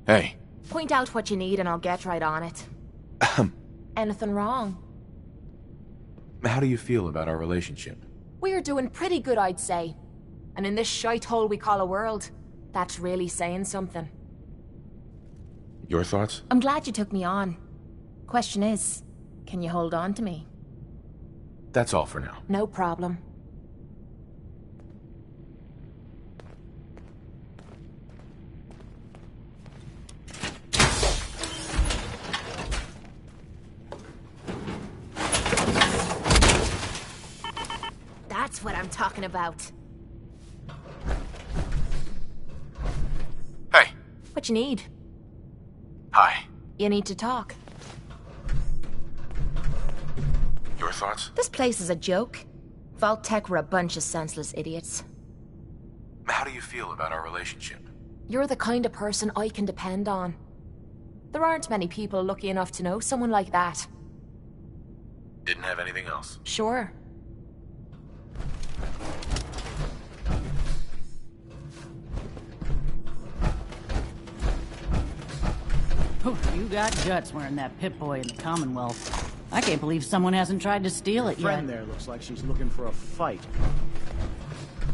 Hey. Point out what you need and I'll get right on it. Anything wrong? How do you feel about our relationship? We're doing pretty good, I'd say. And in this shithole we call a world, that's really saying something. Your thoughts? I'm glad you took me on. Question is, can you hold on to me? That's all for now. No problem. That's what I'm talking about. Hey. What you need? Hi. You need to talk. Your thoughts? This place is a joke. Vault-Tec were a bunch of senseless idiots. How do you feel about our relationship? You're the kind of person I can depend on. There aren't many people lucky enough to know someone like that. Didn't have anything else? Sure. You got guts wearing that Pip-Boy in the Commonwealth. I can't believe someone hasn't tried to steal it yet. Friend there looks like she's looking for a fight.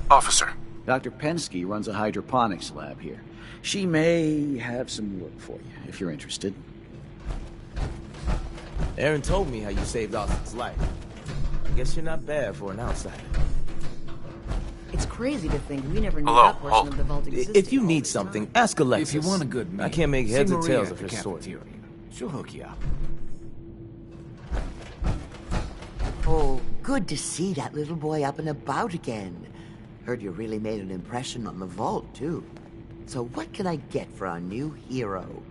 Officer. Dr. Pensky runs a hydroponics lab here. She may have some work for you, if you're interested. Aaron told me how you saved Austin's life. I guess you're not bad for an outsider. It's crazy to think we never knew Hello, that portion of the vault existed. If you need something, ask Alexis. If you want a good meal, I can't make see heads or Maria tails at of the her sort. cafeteria. She'll hook you up. Oh, good to see that little boy up and about again. Heard you really made an impression on the vault, too. So what can I get for our new hero?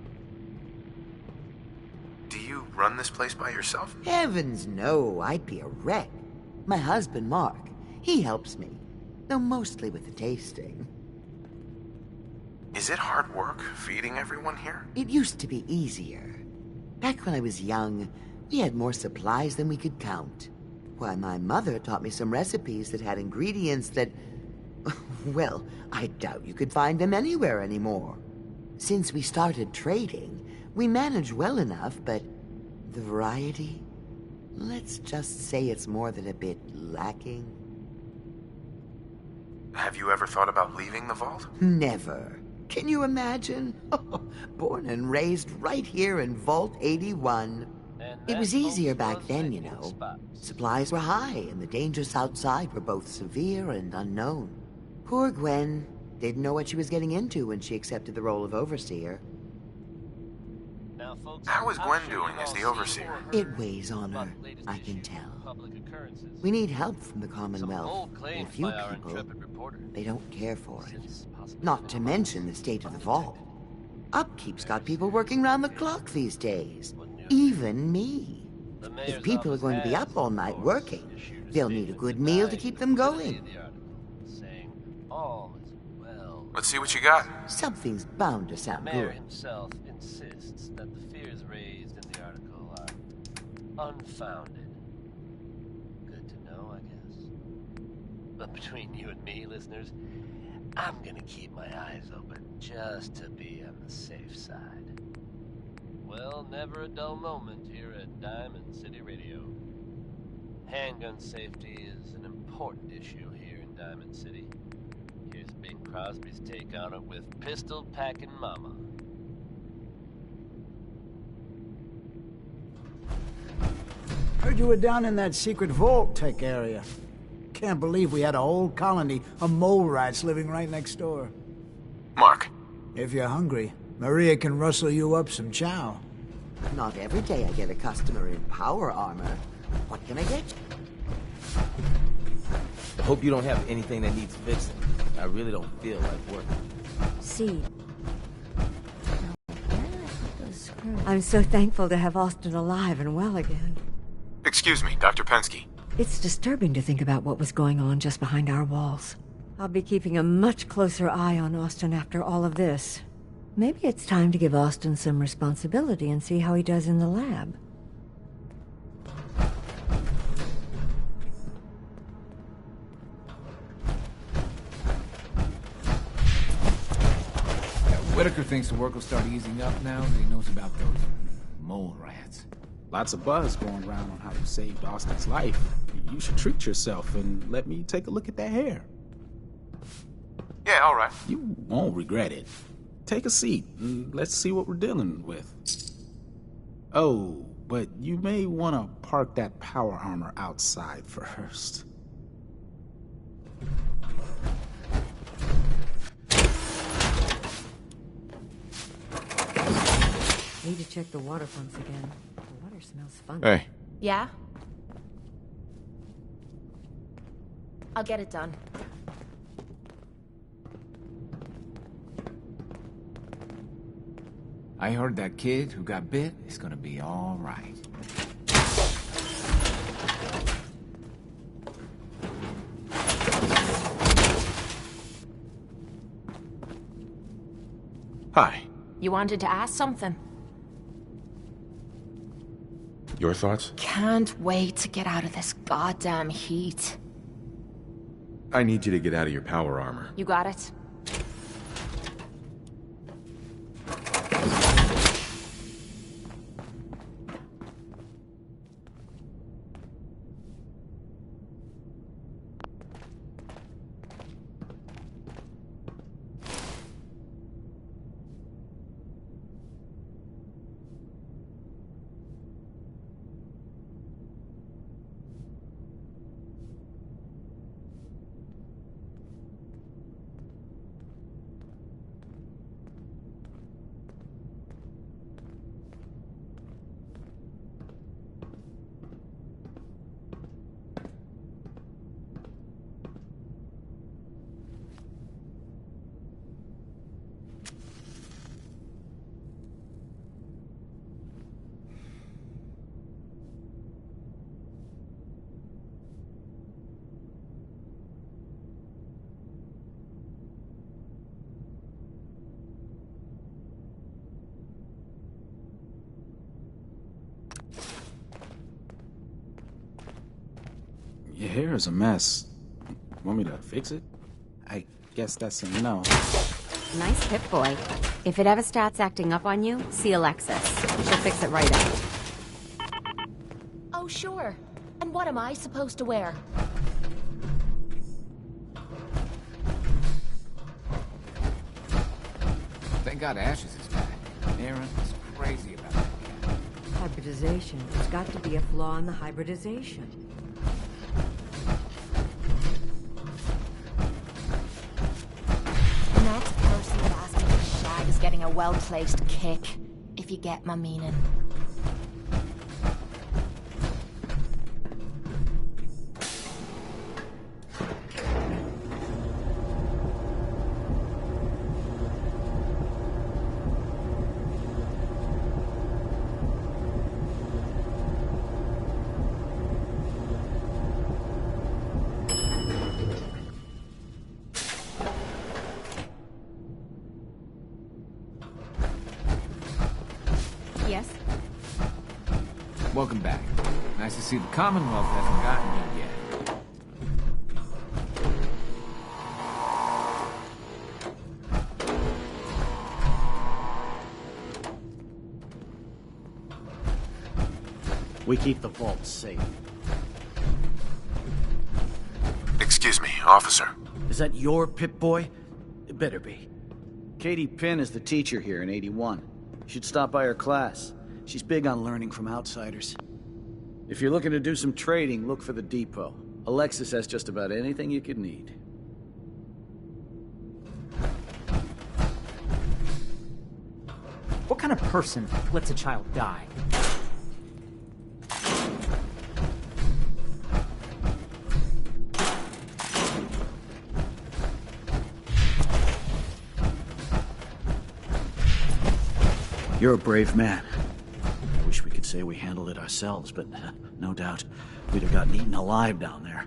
Do you run this place by yourself? Heavens no, I'd be a wreck. My husband, Mark, he helps me. Though mostly with the tasting. Is it hard work feeding everyone here? It used to be easier. Back when I was young, we had more supplies than we could count. Why, my mother taught me some recipes that had ingredients that... Well, I doubt you could find them anywhere anymore. Since we started trading, we managed well enough, but the variety? Let's just say it's more than a bit lacking. Have you ever thought about leaving the vault? Never. Can you imagine? Born and raised right here in Vault 81. It was easier back then, you know. Supplies were high, and the dangers outside were both severe and unknown. Poor Gwen didn't know what she was getting into when she accepted the role of Overseer. How is Gwen doing as the Overseer? It weighs on her, I can tell. We need help from the Commonwealth, and a few people, they don't care for it. Not to mention the state of the vault. Upkeep's got people working round the clock these days. Even me. If people are going to be up all night working, they'll need a good meal to keep them going. Let's see what you got. Something's bound to sound Mayor good. himself insists that the fears raised in the article are unfounded. Good to know, I guess. But between you and me, listeners, I'm gonna keep my eyes open just to be on the safe side. Well, never a dull moment here at Diamond City Radio. Handgun safety is an important issue here in Diamond City. Here's Bing Crosby's take on it with Pistol Packin' Mama. Heard you were down in that secret Vault-Tec area. Can't believe we had a whole colony of mole rats living right next door. Mark. If you're hungry, Maria can rustle you up some chow. Not every day I get a customer in power armor. What can I get you? I hope you don't have anything that needs fixing. I really don't feel like working. See. I'm so thankful to have Austin alive and well again. Excuse me, Dr. Pensky. It's disturbing to think about what was going on just behind our walls. I'll be keeping a much closer eye on Austin after all of this. Maybe it's time to give Austin some responsibility and see how he does in the lab. Whitaker thinks the work will start easing up now that he knows about those mole rats. Lots of buzz going around on how you saved Austin's life. You should treat yourself and let me take a look at that hair. Yeah, all right. You won't regret it. Take a seat and let's see what we're dealing with. Oh, but you may want to park that power armor outside first. Need to check the water pumps again. The water smells funny. Hey, Yeah? I'll get it done. I heard that kid who got bit is gonna be all right. hi. You wanted to ask something? Your thoughts? Can't wait to get out of this goddamn heat. I need you to get out of your power armor. You got it? Your hair is a mess. Want me to fix it? I guess that's a no. Nice Pip-Boy. If it ever starts acting up on you, see Alexis. She'll fix it right up. Oh, sure. And what am I supposed to wear? Thank God Ashes is back. Aaron is crazy about that cat. Hybridization. There's got to be a flaw in the hybridization. The next person that asks me to shag is getting a well-placed kick, if you get my meaning. Yes? Welcome back. Nice to see the Commonwealth hasn't gotten you yet. We keep the vault safe. Excuse me, officer. Is that your Pip-Boy? It better be. Katie Pinn is the teacher here in 81. You should stop by her class. She's big on learning from outsiders. If you're looking to do some trading, look for the depot. Alexis has just about anything you could need. What kind of person lets a child die? You're a brave man. I wish we could say we handled it ourselves, but no doubt we'd have gotten eaten alive down there.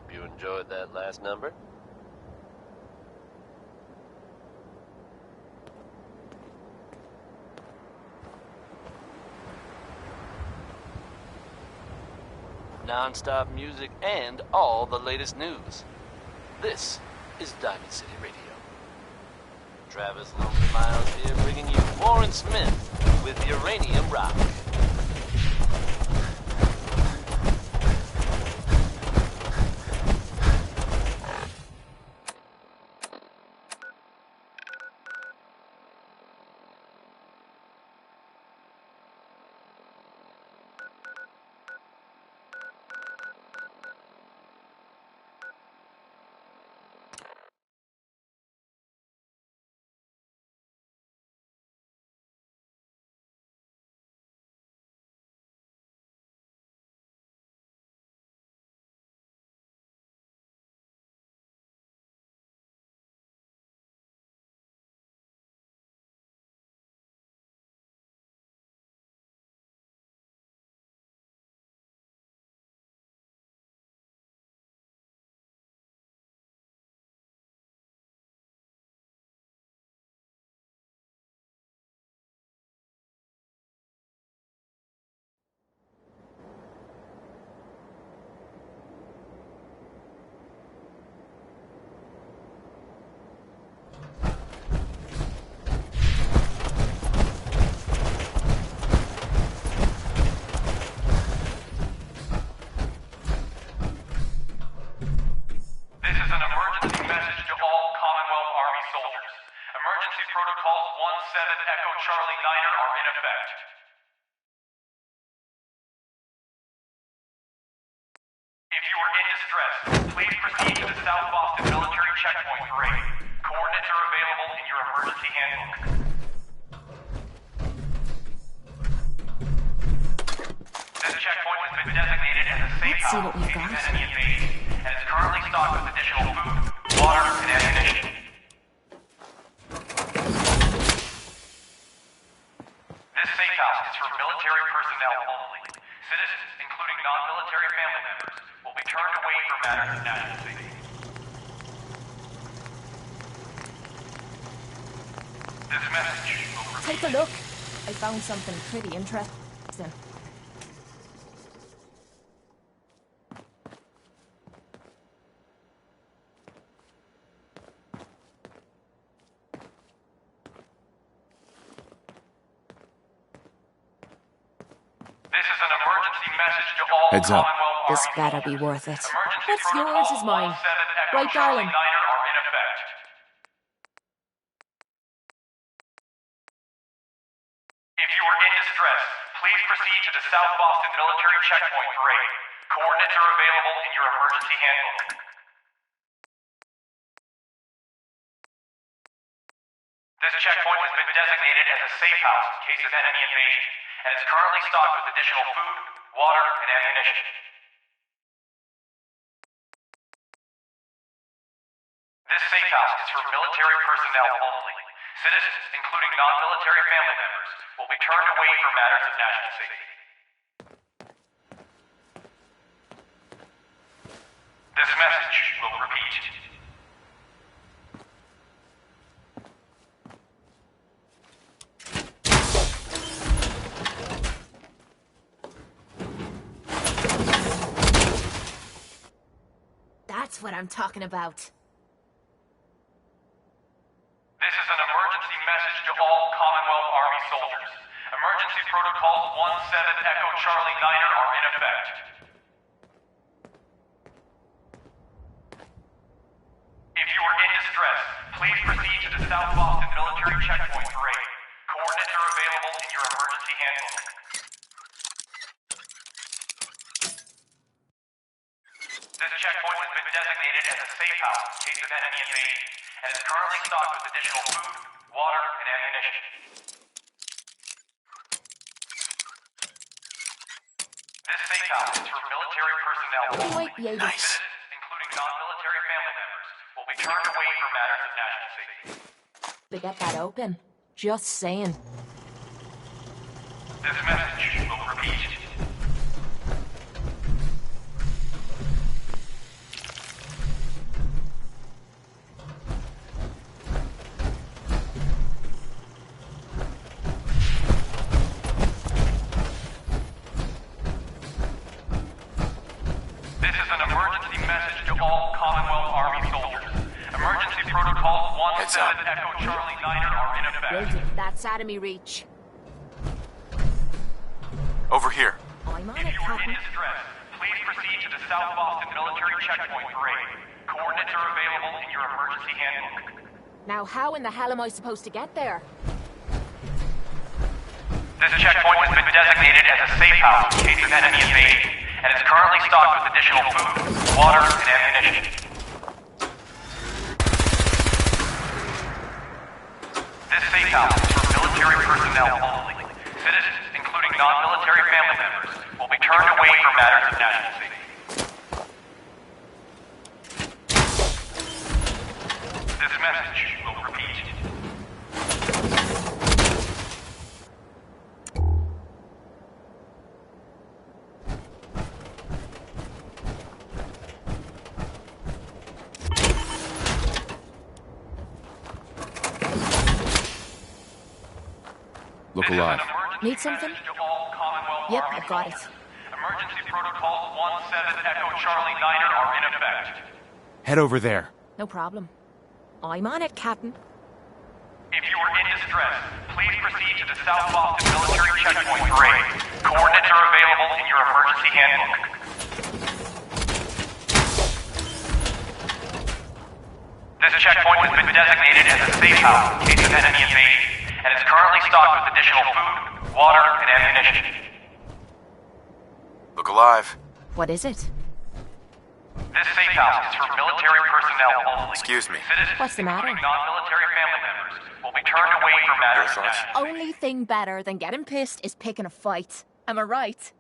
Hope you enjoyed that last number. Non-stop music and all the latest news. This is Diamond City Radio. Travis Lonely Miles here, bringing you Warren Smith with Uranium Rock. Charlie 9er are in effect. If you are in distress, please proceed to the South Boston Military Checkpoint Parade. Coordinates are available in your emergency handbook. This checkpoint has been designated as a safe house in case of enemy invasion, and is currently stocked with additional food, water, and ammunition. This safe house is for military personnel only. Citizens, including non-military family members, will be turned away for matters of national safety. This message will repeat. Take a look. I found something pretty interesting. Heads up. This better be worth it. What's yours is mine. Right, darling? If you are in distress, please proceed to the South Boston Military Checkpoint Parade. Coordinates are available in your emergency handbook. This checkpoint has been designated as a safe house in case of enemy invasion, and is currently stocked with additional food, water, and ammunition. This safe house is for military personnel only. Citizens, including non-military family members, will be turned away for matters of national safety. This message will repeat. That's what I'm talking about. This is an emergency message to all Commonwealth Army soldiers. Emergency protocols 17 Echo Charlie 9er are in effect. If you are in distress, please proceed to the South Boston Military Checkpoint Parade. Coordinates are available in your emergency handbook. This checkpoint has been designated as a safe house in case of enemy invasion, and is currently stocked with additional food, water, and ammunition. This safe house is for military personnel only. might be able to... Citizens, including non-military family members, will be turned away for matters of national safety. To get that open. Just saying. This message will repeat. Heads up. Echo Charlie 9 are in effect. Will do. That's out of me reach. Over here. I'm on If it, you are in Captain. distress, please proceed to the South Boston Military Checkpoint for aid. Coordinates are available in your emergency handbook. Now, how in the hell am I supposed to get there? This checkpoint has been designated as a safe house in case of enemy invasion, and is currently stocked with additional food, water, and ammunition. This safe house is for military personnel only. Citizens, including non-military family members, will be turned away for matters of national safety. This message will repeat. Look alive. Need something? Yep, I've got it. Emergency protocols 17 Echo Charlie 9 are in effect. Head over there. No problem. I'm on it, Captain. If you are in distress, please proceed to the South Boston Military Checkpoint for aid. Coordinates are available in your emergency handbook. This checkpoint has been designated as a safe house in case of enemy invasion, and is currently stocked with additional food, water, and ammunition. Look alive. What is it? This safe house is for military personnel only. Excuse me. Citizens, What's the matter? including non-military family members, will be turned away for matters of national. Only thing better than getting pissed is picking a fight. Am I right? This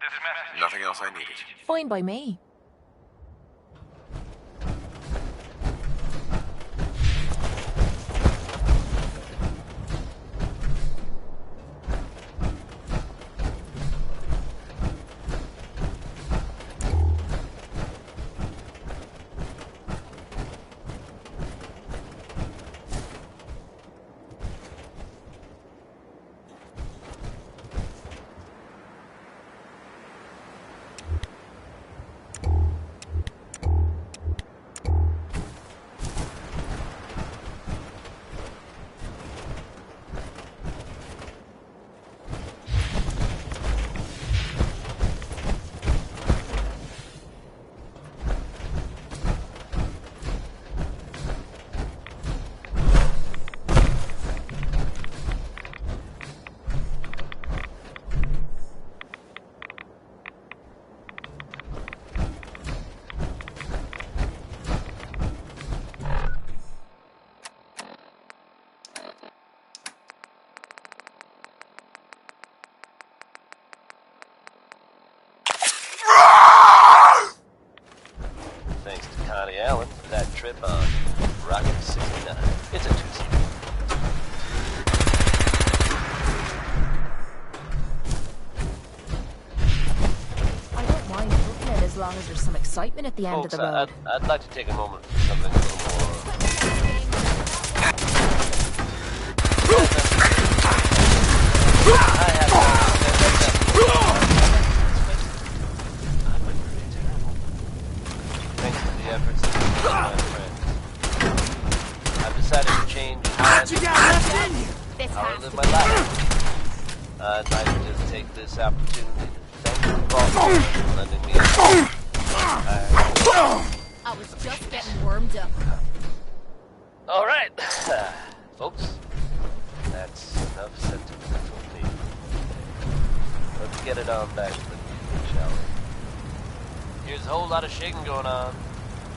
message. Nothing else I needed. Fine by me. Thanks to Connie Allen for that trip on Rocket 69. It's a two-seater. I don't mind cooking it as long as there's some excitement at the end Folks, of the road. I'd like to take a moment for something a little more... Thanks to the efforts of my friends, I've decided to change how I live my life. I'd like to just take this opportunity to thank Baltimore for lending me a I was just getting warmed up. Alright, folks, that's enough sentiment from me. Let's get it on back to the meeting, shall we? Here's a whole lot of shaking going on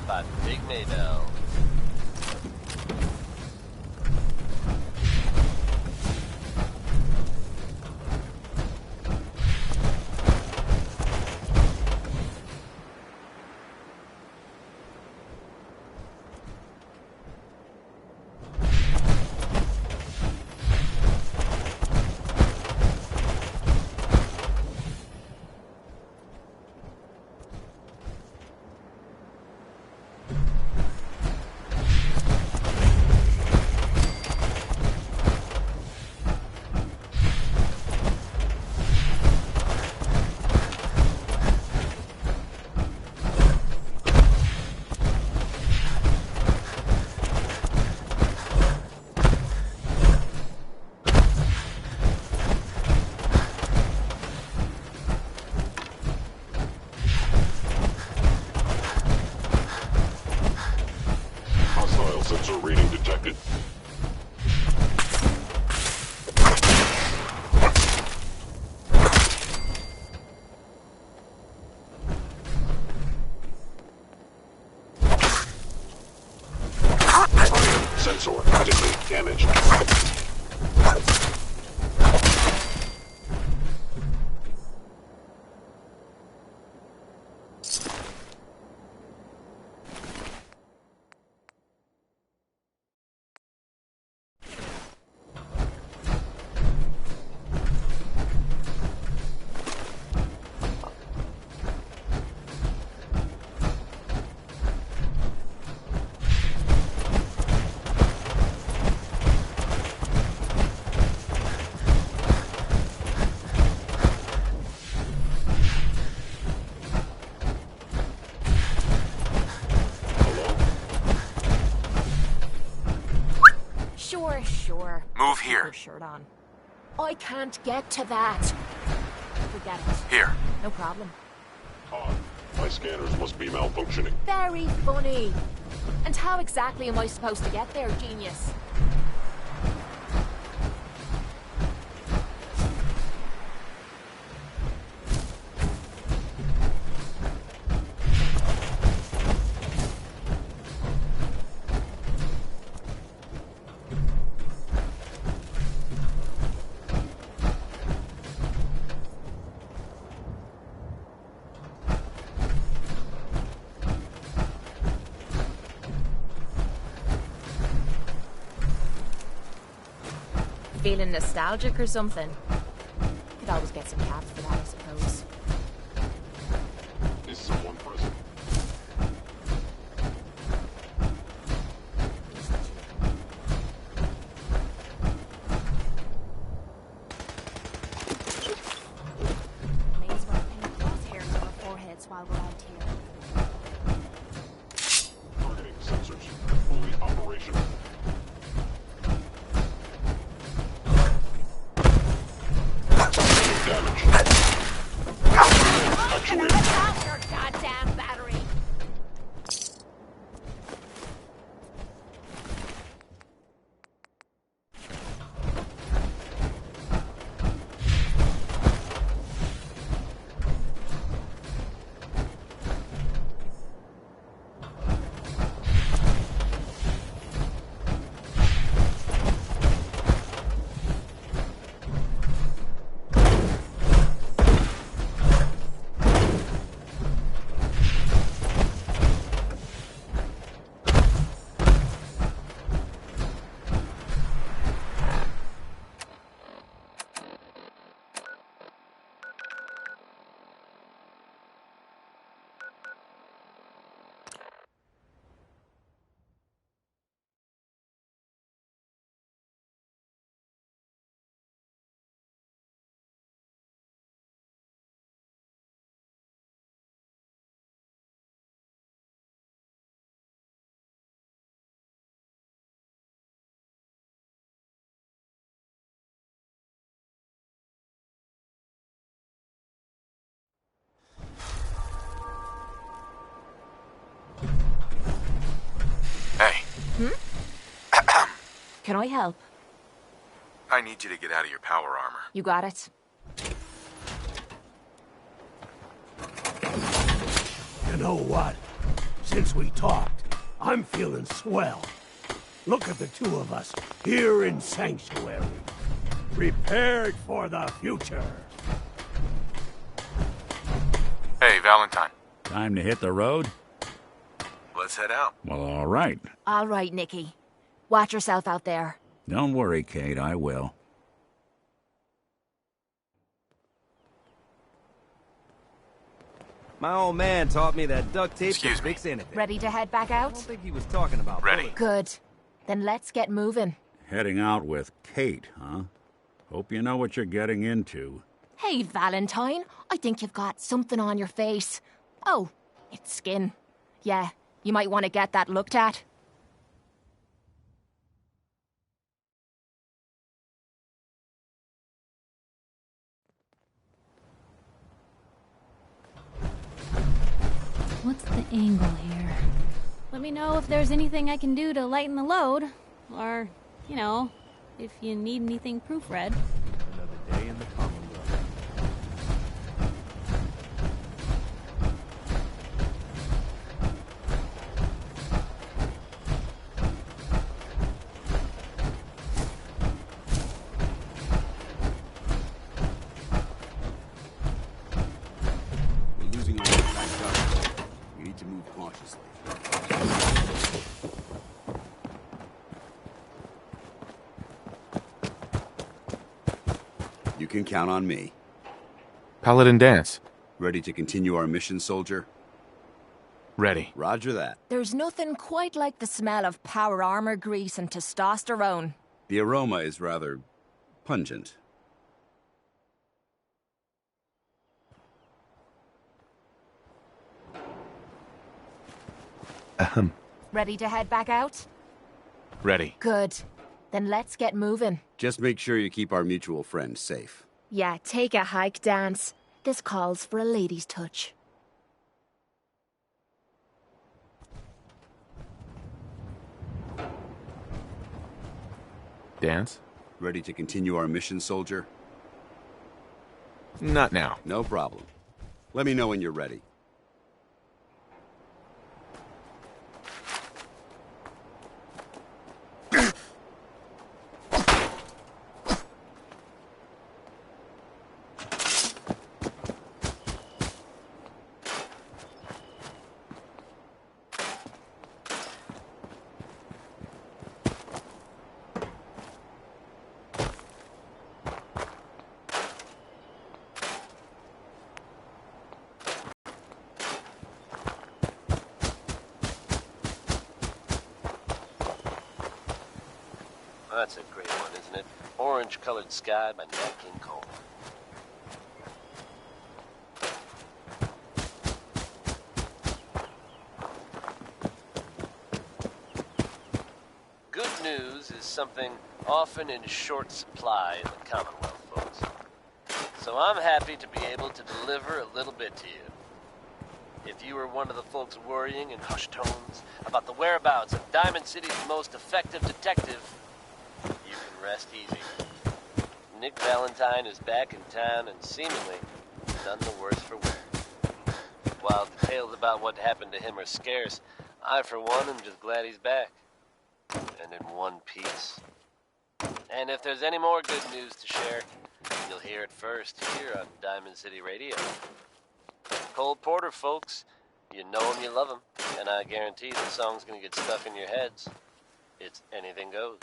by Big Maybell. damaged. Sure. Move Keep here. your shirt on. I can't get to that. Forget it. Here. No problem. Odd. My scanners must be malfunctioning. Very funny. And how exactly am I supposed to get there, genius? Feeling nostalgic or something? Could always get some caps for that, I suppose. Is someone present? May as well paint crosshairs on our foreheads while we're out here. Targeting sensors fully operational. Your goddamn battery! Hey. Can I help? I need you to get out of your power armor. You got it. You know what? Since we talked, I'm feeling swell. Look at the two of us here in Sanctuary. Prepared for the future. Hey, Valentine. Time to hit the road? Let's head out. Well, all right. All right, Nikki. Watch yourself out there. Don't worry, Kate, I will. My old man taught me that duct tape can fix anything. Ready to head back out? I don't think he was talking about bullets. Good. Then let's get moving. Heading out with Kate, huh? Hope you know what you're getting into. Hey, Valentine. I think you've got something on your face. Oh, it's skin. Yeah, you might want to get that looked at. What's the angle here? Let me know if there's anything I can do to lighten the load. Or, you know, if you need anything proofread. Another day in the Commonwealth. You can count on me. Paladin Danse. Ready to continue our mission, soldier? Ready. Roger that. There's nothing quite like the smell of power armor grease and testosterone. The aroma is rather pungent. Ahem. Ready to head back out? Ready. Good. Then let's get moving. Just make sure you keep our mutual friend safe. Yeah, take a hike, Danse. This calls for a lady's touch. Danse? Ready to continue our mission, soldier? Not now. No problem. Let me know when you're ready. That's a great one, isn't it? Orange-colored sky by Nat King Cole. Good news is something often in short supply in the Commonwealth, folks. So I'm happy to be able to deliver a little bit to you. If you were one of the folks worrying in hushed tones about the whereabouts of Diamond City's most effective detective, you can rest easy. Nick Valentine is back in town and seemingly none the worse for wear. While details about what happened to him are scarce, I for one am just glad he's back. And in one piece. And if there's any more good news to share, you'll hear it first here on Diamond City Radio. Cole Porter, folks. You know him, you love him. And I guarantee the song's gonna get stuck in your heads. It's Anything Goes.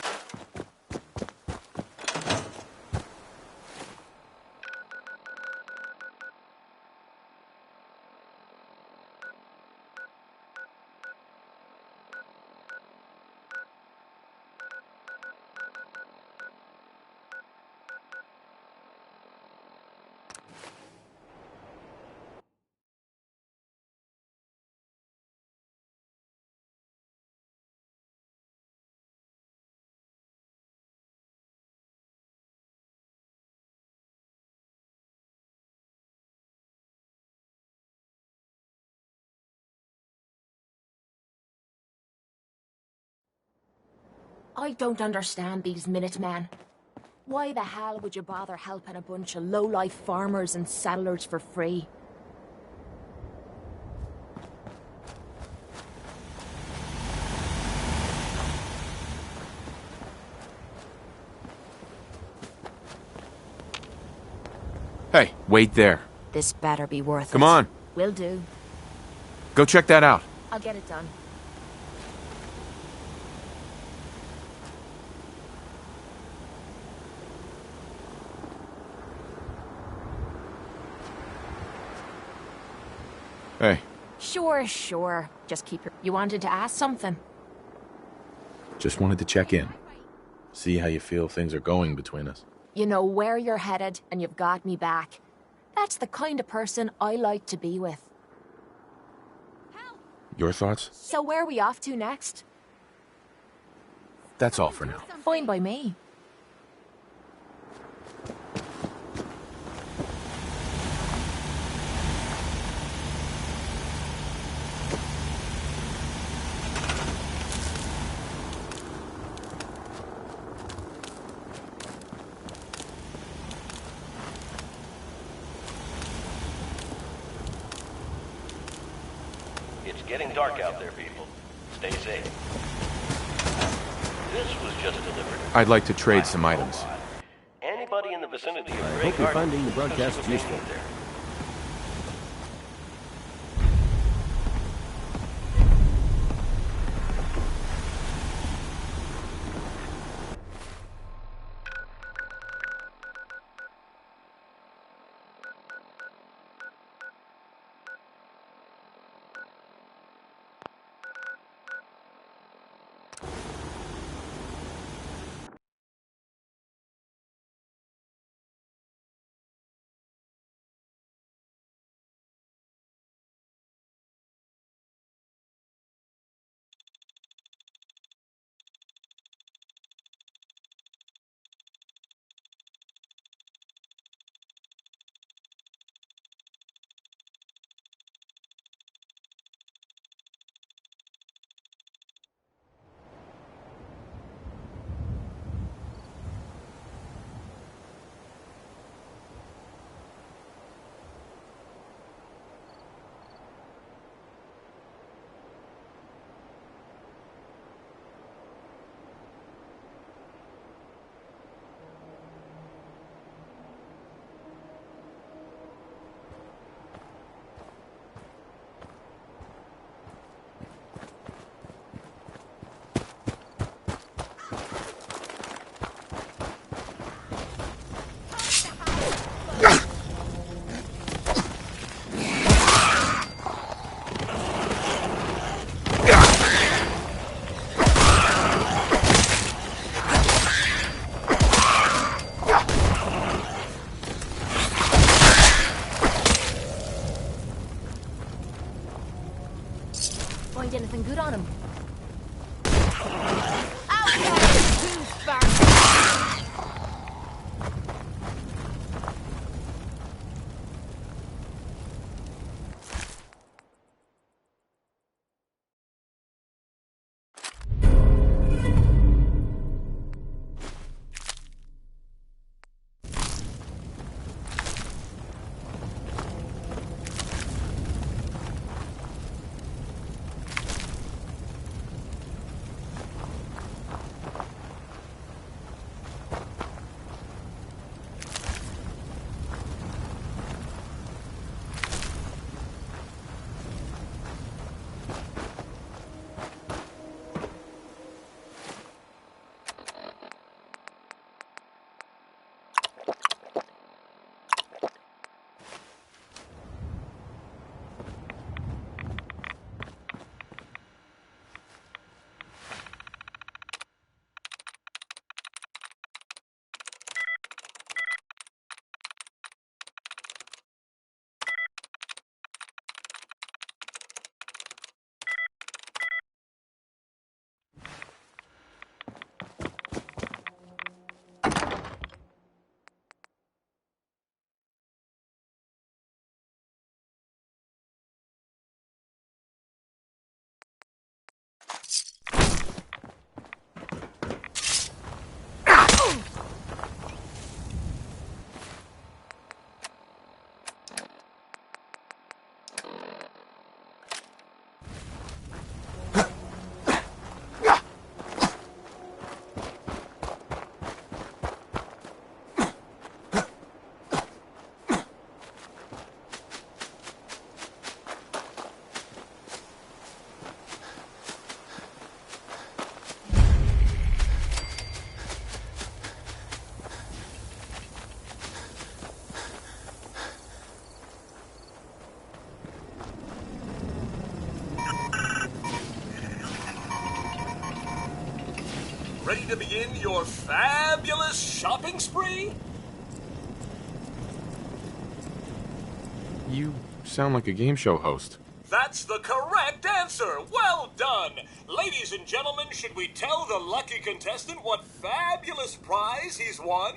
I don't understand these Minutemen. Why the hell would you bother helping a bunch of low-life farmers and settlers for free? Hey, wait there. This better be worth it. Come on. Will do. Go check that out. I'll get it done. Hey, Sure. Just keep your... You wanted to ask something? just wanted to check in. See how you feel things are going between us. You know where you're headed, and you've got me back. That's the kind of person I like to be with. Your thoughts? So where are we off to next? That's all for now. Fine by me. It's getting dark out there, people. Stay safe. This was just delivered. I'd like to trade some items. Anybody in the vicinity of I Grey hope you're Garden finding the broadcast knows useful. there. anything good on him. Too far. Ready to begin your fabulous shopping spree? You sound like a game show host. That's the correct answer! Well done! Ladies and gentlemen, should we tell the lucky contestant what fabulous prize he's won?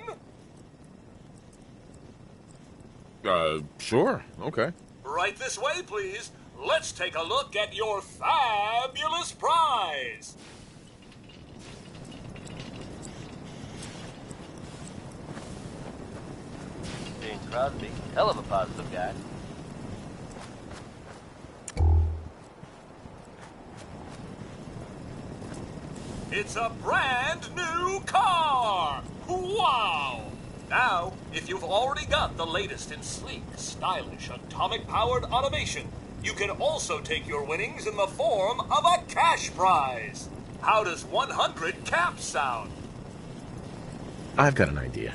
Sure. Okay. Right this way, please. Let's take a look at your fabulous prize! Bing Crosby, hell of a positive guy. It's a brand new car! Wow! Now, if you've already got the latest in sleek, stylish, atomic-powered automation, you can also take your winnings in the form of a cash prize. How does 100 caps sound? I've got an idea.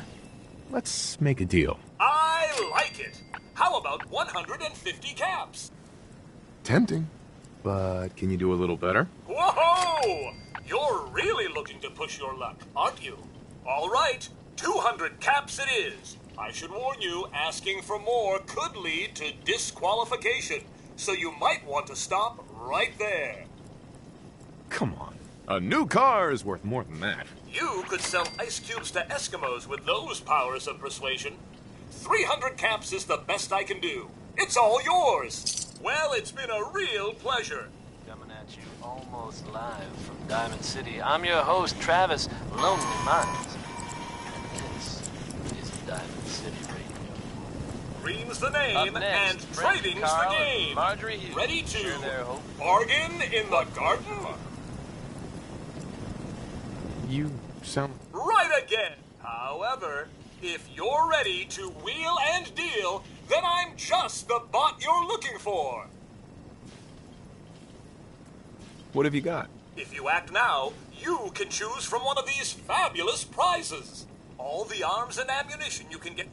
Let's make a deal. I like it! How about 150 caps? Tempting. But can you do a little better? Whoa! You're really looking to push your luck, aren't you? All right, 200 caps it is. I should warn you, asking for more could lead to disqualification, so you might want to stop right there. Come on. A new car is worth more than that. You could sell ice cubes to Eskimos with those powers of persuasion. 300 caps is the best I can do. It's all yours. Well, it's been a real pleasure. Coming at you almost live from Diamond City. I'm your host, Travis Lonely Minds. This is Diamond City Radio. Green's the name, Up next, and Brent, trading's Carl, the game. and Marjorie Hughes. Ready to Sure they're hopeful. bargain in the garden? You sound... Right again. However, if you're ready to wheel and deal, then I'm just the bot you're looking for. What have you got? If you act now, you can choose from one of these fabulous prizes. All the arms and ammunition you can get.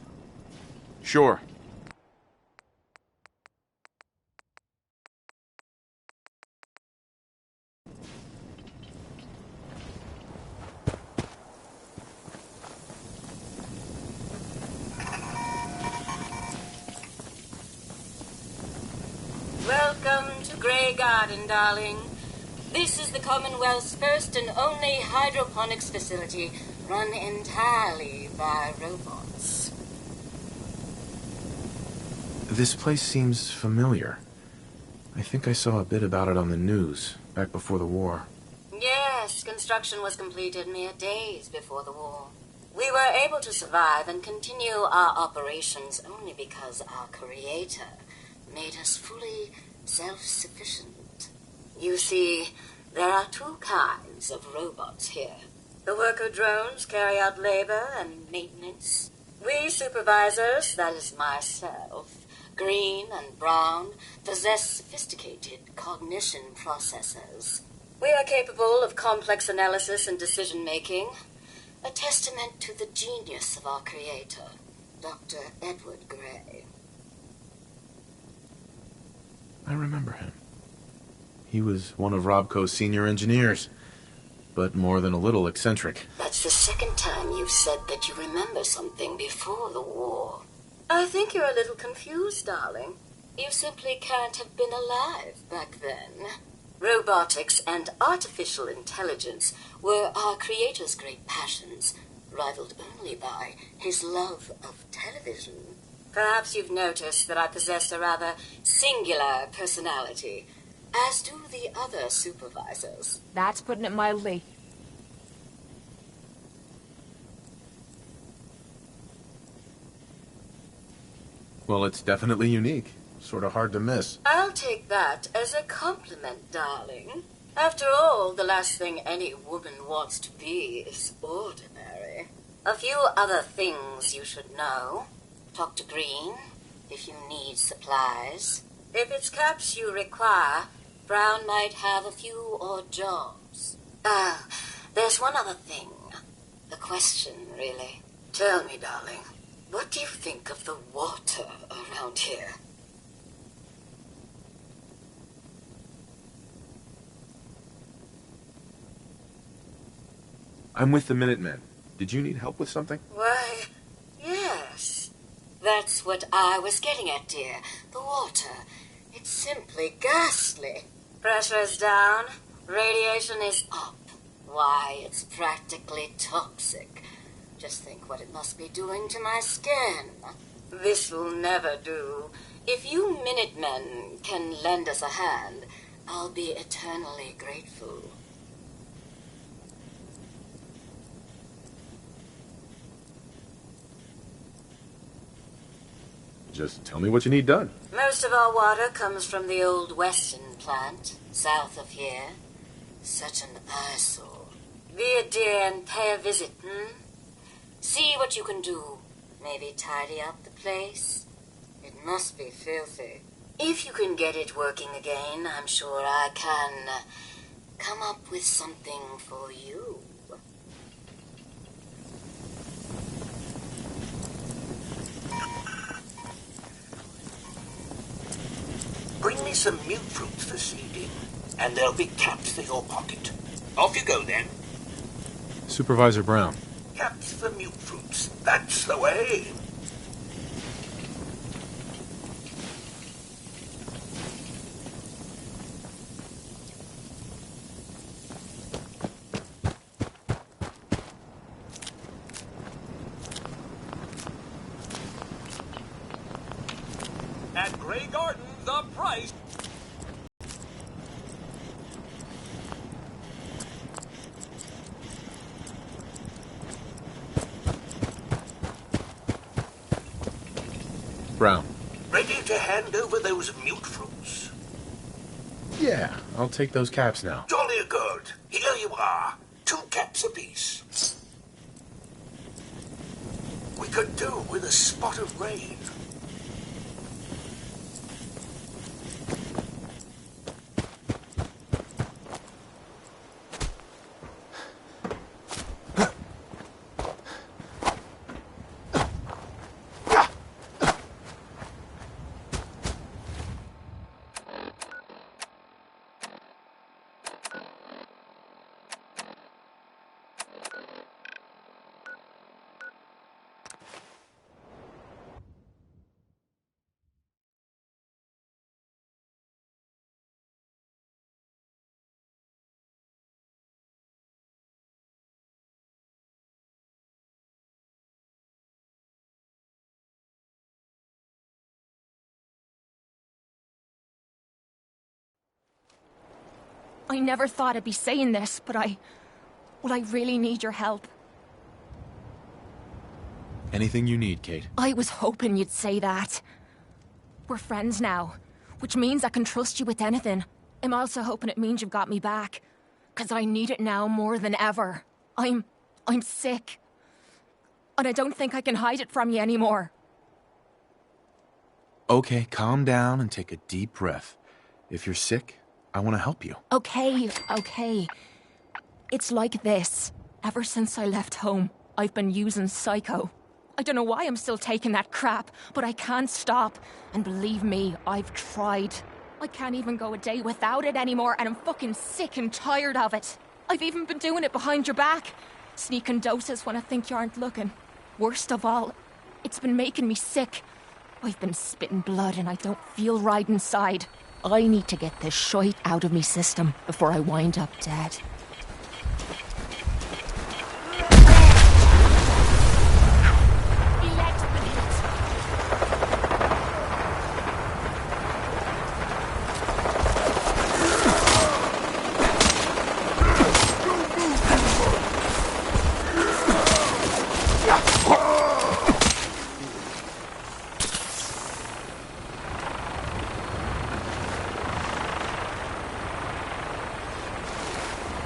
Sure. Welcome to Grey Garden, darling. This is the Commonwealth's first and only hydroponics facility run entirely by robots. This place seems familiar. I think I saw a bit about it on the news back before the war. Yes, construction was completed mere days before the war. We were able to survive and continue our operations only because our Creator made us fully self-sufficient. You see, there are two kinds of robots here. The worker drones carry out labor and maintenance. We supervisors, that is myself, Green and Brown, possess sophisticated cognition processors. We are capable of complex analysis and decision-making, a testament to the genius of our Creator, Dr. Edward Gray. I remember him. He was one of Robco's senior engineers, but more than a little eccentric. That's the second time you've said that you remember something before the war. I think you're a little confused, darling. You simply can't have been alive back then. Robotics and artificial intelligence were our Creator's great passions, rivaled only by his love of television. Perhaps you've noticed that I possess a rather singular personality, as do the other supervisors. That's putting it mildly. Well, it's definitely unique. Sort of hard to miss. I'll take that as a compliment, darling. After all, the last thing any woman wants to be is ordinary. A few other things you should know. Talk to Green if you need supplies. If it's caps you require, Brown might have a few odd jobs. There's one other thing. A question, really. Tell me, darling, what do you think of the water around here? I'm with the Minutemen. Did you need help with something? Why, yes. That's what I was getting at, dear. The water. It's simply ghastly. Pressure's down. Radiation is up. Why, it's practically toxic. Just think what it must be doing to my skin. This will never do. If you Minutemen can lend us a hand, I'll be eternally grateful. Just tell me what you need done. Most of our water comes from the old Weston plant, south of here. Such an eyesore. Be a dear and pay a visit, See what you can do. Maybe tidy up the place. It must be filthy. If you can get it working again, I'm sure I can come up with something for you. Bring me some mute fruits for seeding, and there'll be caps for your pocket. Off you go, then. Supervisor Brown. Caps for mute fruits. That's the way. At Grey Garden, the price... Brown. Ready to hand over those mute fruits? Yeah, I'll take those caps now. Jolly good. Here you are. 2 caps apiece. We could do with a spot of rain. I never thought I'd be saying this, but I really need your help. Anything you need, Kate. I was hoping you'd say that. We're friends now, which means I can trust you with anything. I'm also hoping it means you've got me back, 'cause I need it now more than ever. I'm sick. And I don't think I can hide it from you anymore. Okay, calm down and take a deep breath. If you're sick, I want to help you. Okay. It's like this. Ever since I left home, I've been using Psycho. I don't know why I'm still taking that crap, but I can't stop. And believe me, I've tried. I can't even go a day without it anymore, and I'm fucking sick and tired of it. I've even been doing it behind your back. Sneaking doses when I think you aren't looking. Worst of all, it's been making me sick. I've been spitting blood and I don't feel right inside. I need to get this shite out of me system before I wind up dead.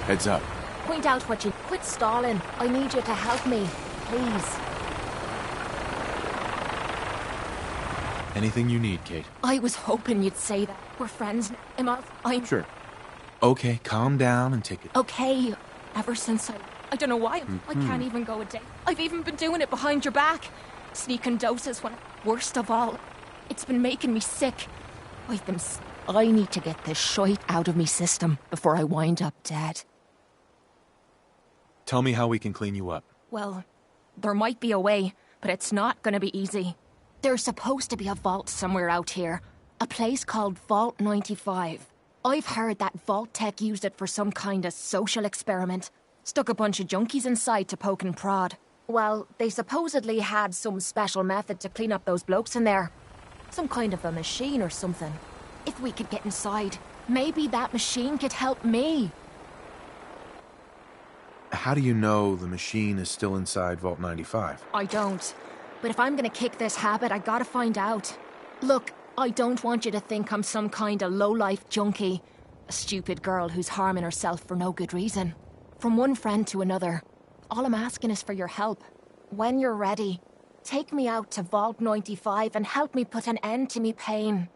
Heads up. Point out what you... Quit stalling. I need you to help me. Please. Anything you need, Kate. I was hoping you'd say that. We're friends now. I'm... Sure. Okay, calm down and take it. Okay. Ever since I don't know why. I can't even go a day. I've even been doing it behind your back. Sneaking doses when... Worst of all, it's been making me sick. I need to get this shite out of me system before I wind up dead. Tell me how we can clean you up. Well, there might be a way, but it's not gonna be easy. There's supposed to be a vault somewhere out here. A place called Vault 95. I've heard that Vault Tech used it for some kind of social experiment. Stuck a bunch of junkies inside to poke and prod. Well, they supposedly had some special method to clean up those blokes in there. Some kind of a machine or something. If we could get inside, maybe that machine could help me. How do you know the machine is still inside Vault 95? I don't. But if I'm gonna kick this habit, I gotta find out. Look, I don't want you to think I'm some kind of low-life junkie. A stupid girl who's harming herself for no good reason. From one friend to another. All I'm asking is for your help. When you're ready, take me out to Vault 95 and help me put an end to me pain.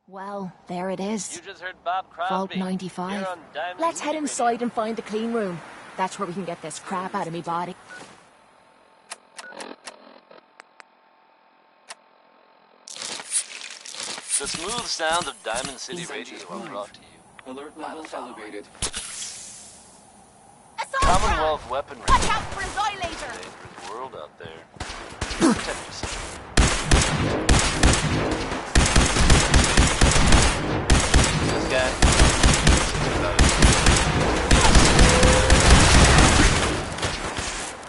Well, there it is. You just heard Bob Crosby. Vault 95. Let's head inside and find the clean room. That's where we can get this crap out of me body. The smooth sound of Diamond City Radio are brought to you. Alert levels elevated. Commonwealth weaponry. Watch out for his eye laser! Dangerous world out there. Protect yourself. This guy.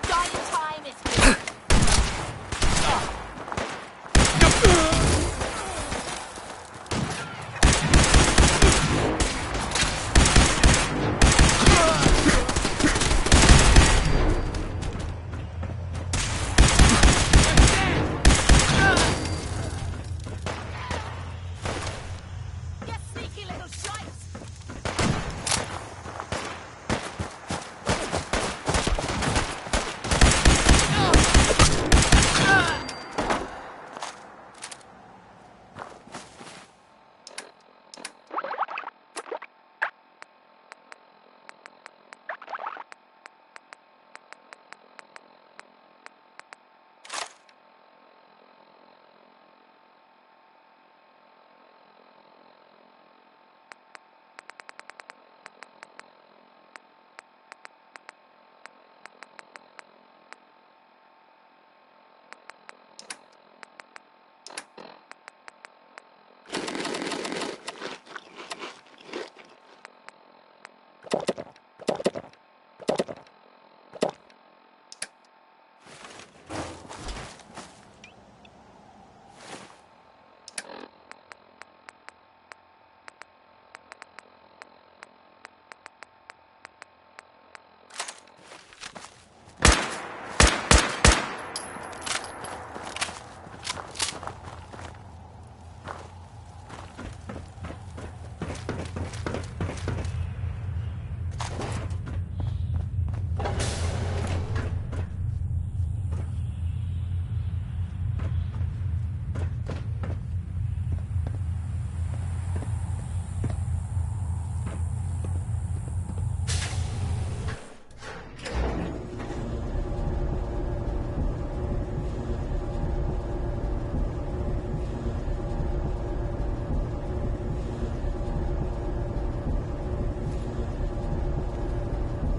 Dying time is here. You sneaky little shite!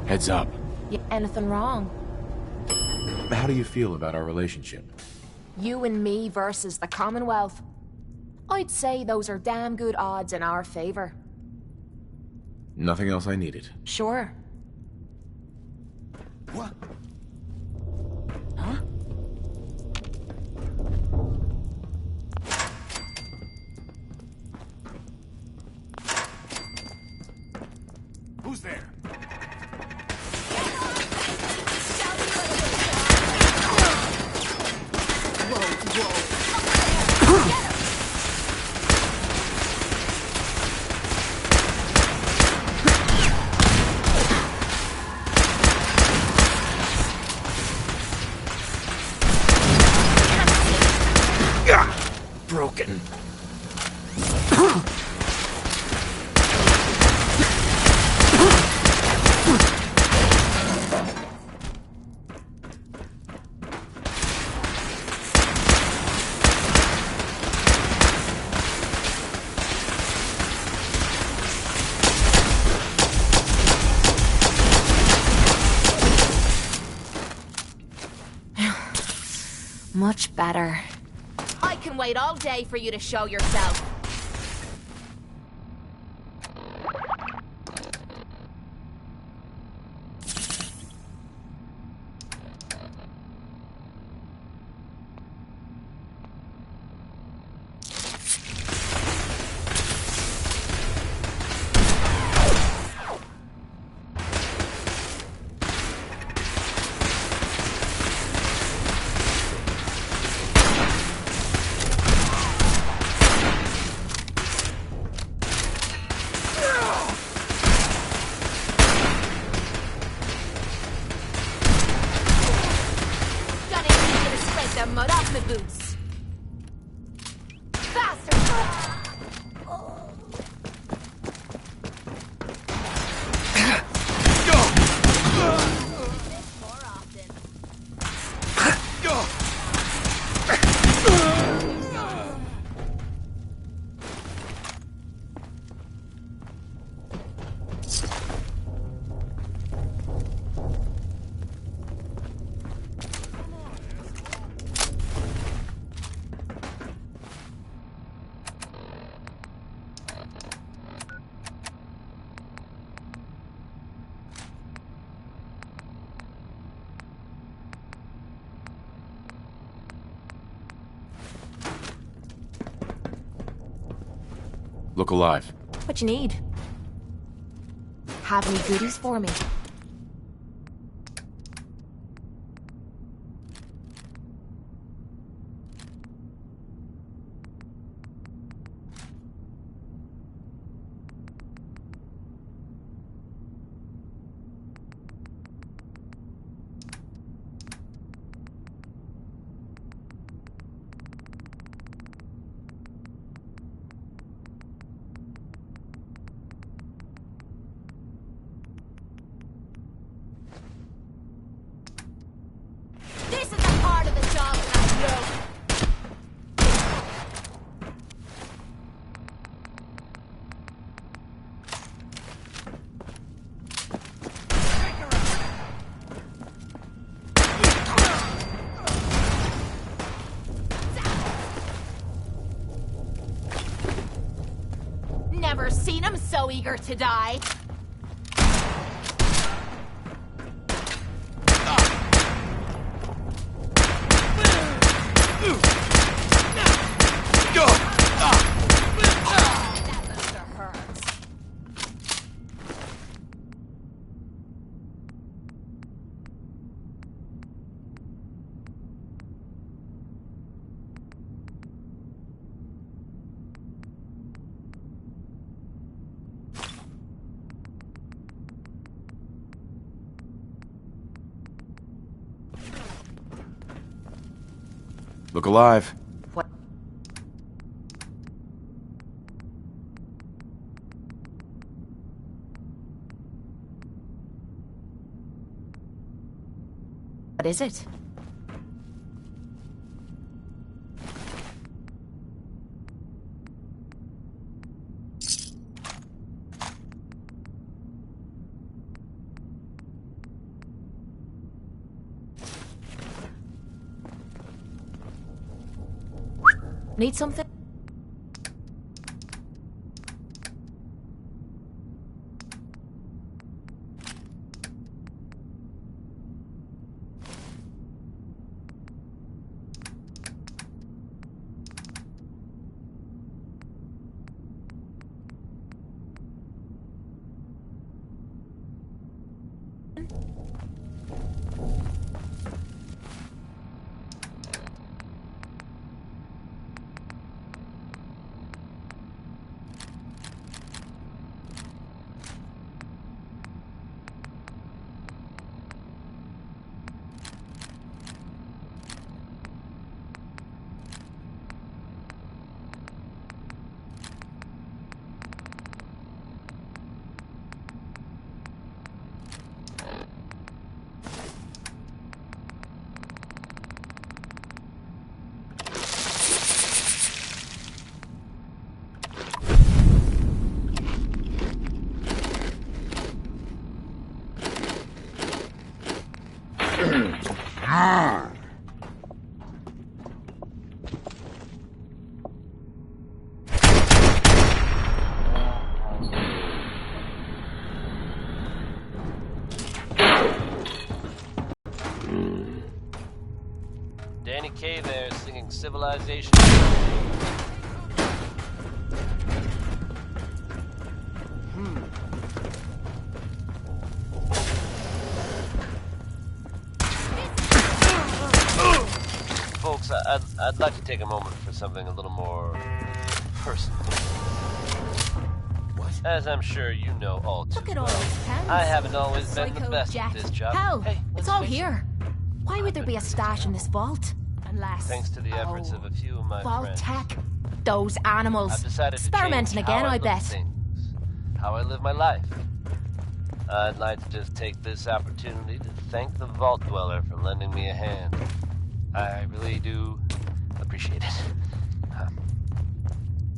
Heads up. Anything wrong? How do you feel about our relationship? You and me versus the Commonwealth. I'd say those are damn good odds in our favor. Nothing else I needed. Sure. What? Huh? Who's there? Broken. Much better. I can wait all day for you to show yourself. Mud off my boots. Faster! Look alive. What you need? Have any goodies for me? This is the part of the job that I know. Never seen him so eager to die. Look alive. What? What is it? Need something? Danny Kaye there singing Civilization. Folks, I'd like to take a moment for something a little more personal. What? As I'm sure you know all too Look at all well, these pens. I haven't always been the Psycho best Jet. at this job. Hell, Hey, it's let's all face it. here. Why would there be a stash in this vault? Unless... Thanks to the efforts of a few of my friends. Vault-Tec. Those animals. I've decided to Experimenting change again, how I look bet. at things, how I live my life. I'd like to just take this opportunity to thank the Vault Dweller for lending me a hand. I really do appreciate it.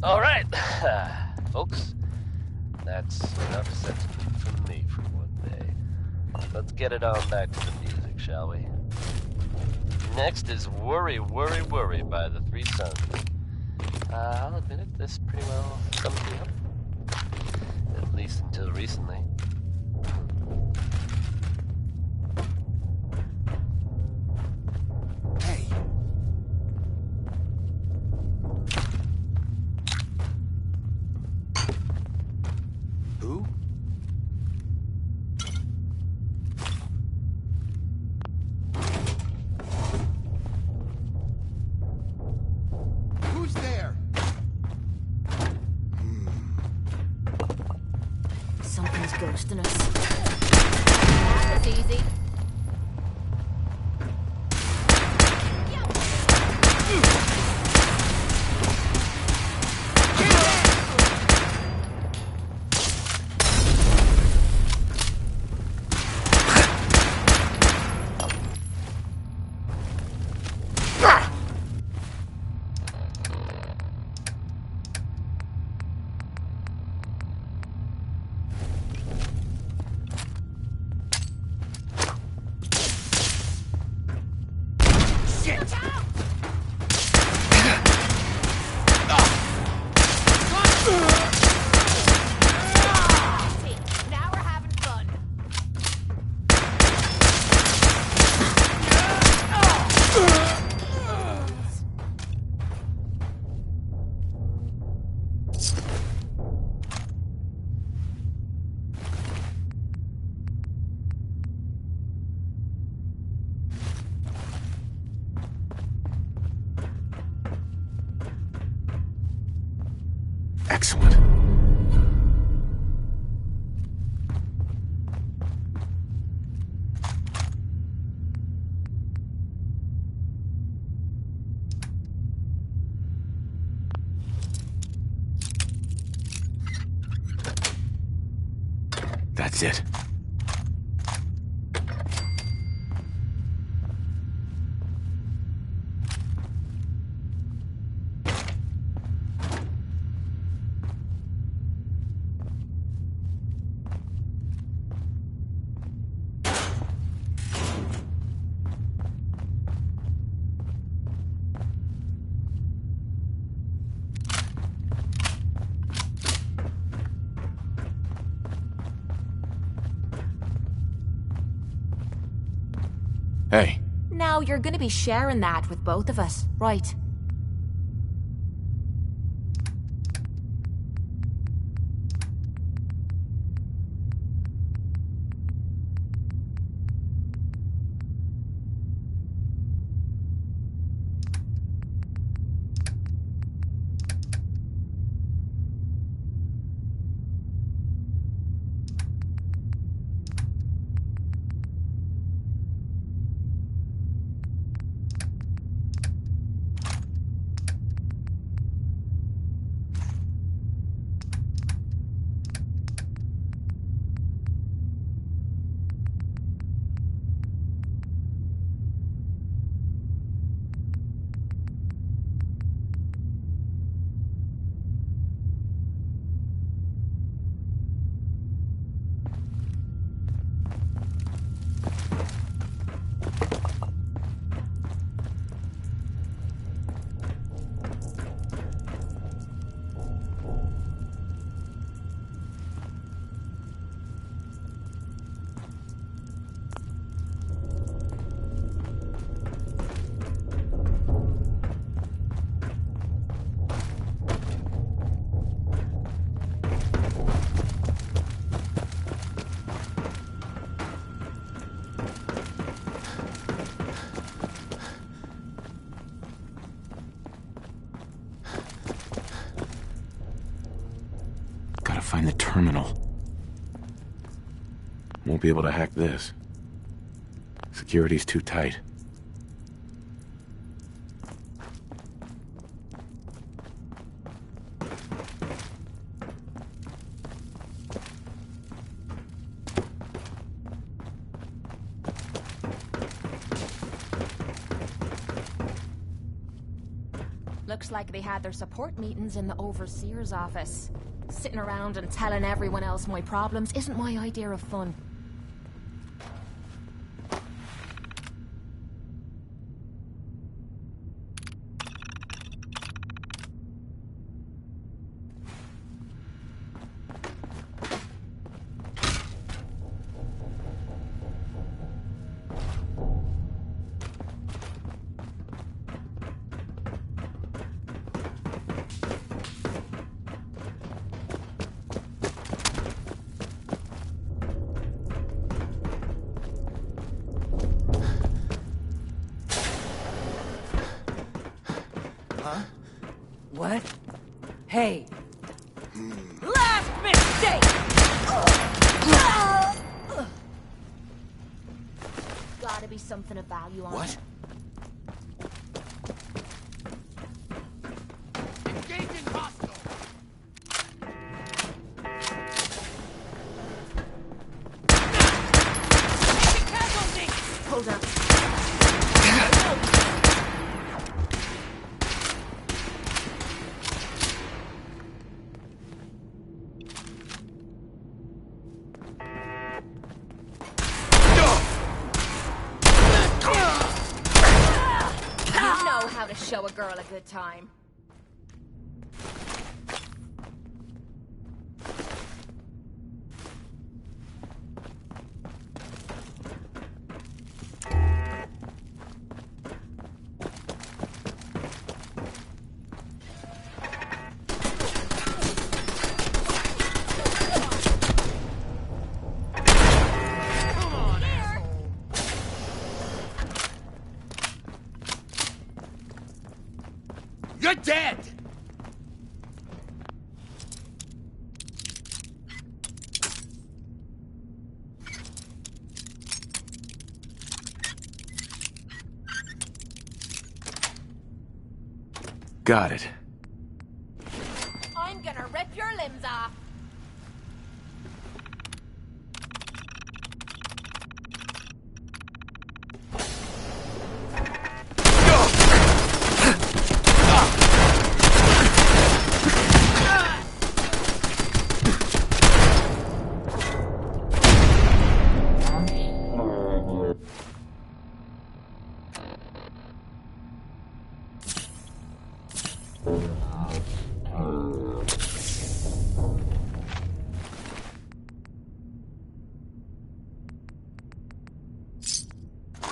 All right, folks. That's enough sentiment from me for one day. Let's get it on back to the music, shall we? Next is Worry, Worry, Worry by the Three Sons. I'll admit it, this pretty well sums me up. At least until recently. Hey. Who? Who's there? Something's ghosting us. That was easy. Now we're having fun. Excellent. That's it. Hey. Now you're gonna be sharing that with both of us, right? Find the terminal. Won't be able to hack this. Security's too tight. Looks like they had their support meetings in the Overseer's office. Sitting around and telling everyone else my problems isn't my idea of fun. What? Hey! Last mistake! Gotta be something of value on What? it. Engaging hostile! Hold up. How to show a girl a good time. You're dead! Got it. I'm gonna rip your limbs off.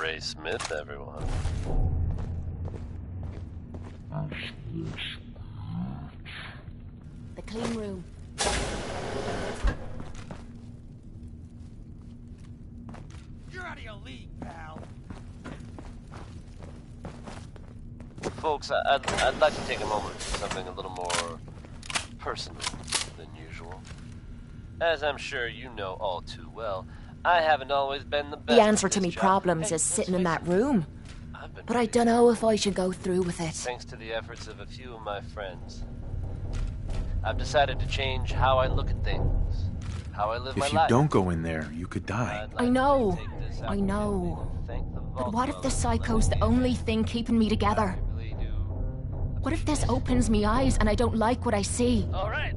Ray Smith, everyone. The clean room. You're out of your league, pal. Folks, I'd like to take a moment for something a little more personal than usual. As I'm sure you know all too well, I haven't always been the best. The answer at to this me job. problems Hey, is sitting let's in face that room. But I don't know if I should go through with it. Thanks to the efforts of a few of my friends, I've decided to change how I look at things, how I live my If you life. don't go in there, you could die. I know. But what if the psycho's the only thing keeping me together? What if this opens me eyes and I don't like what I see?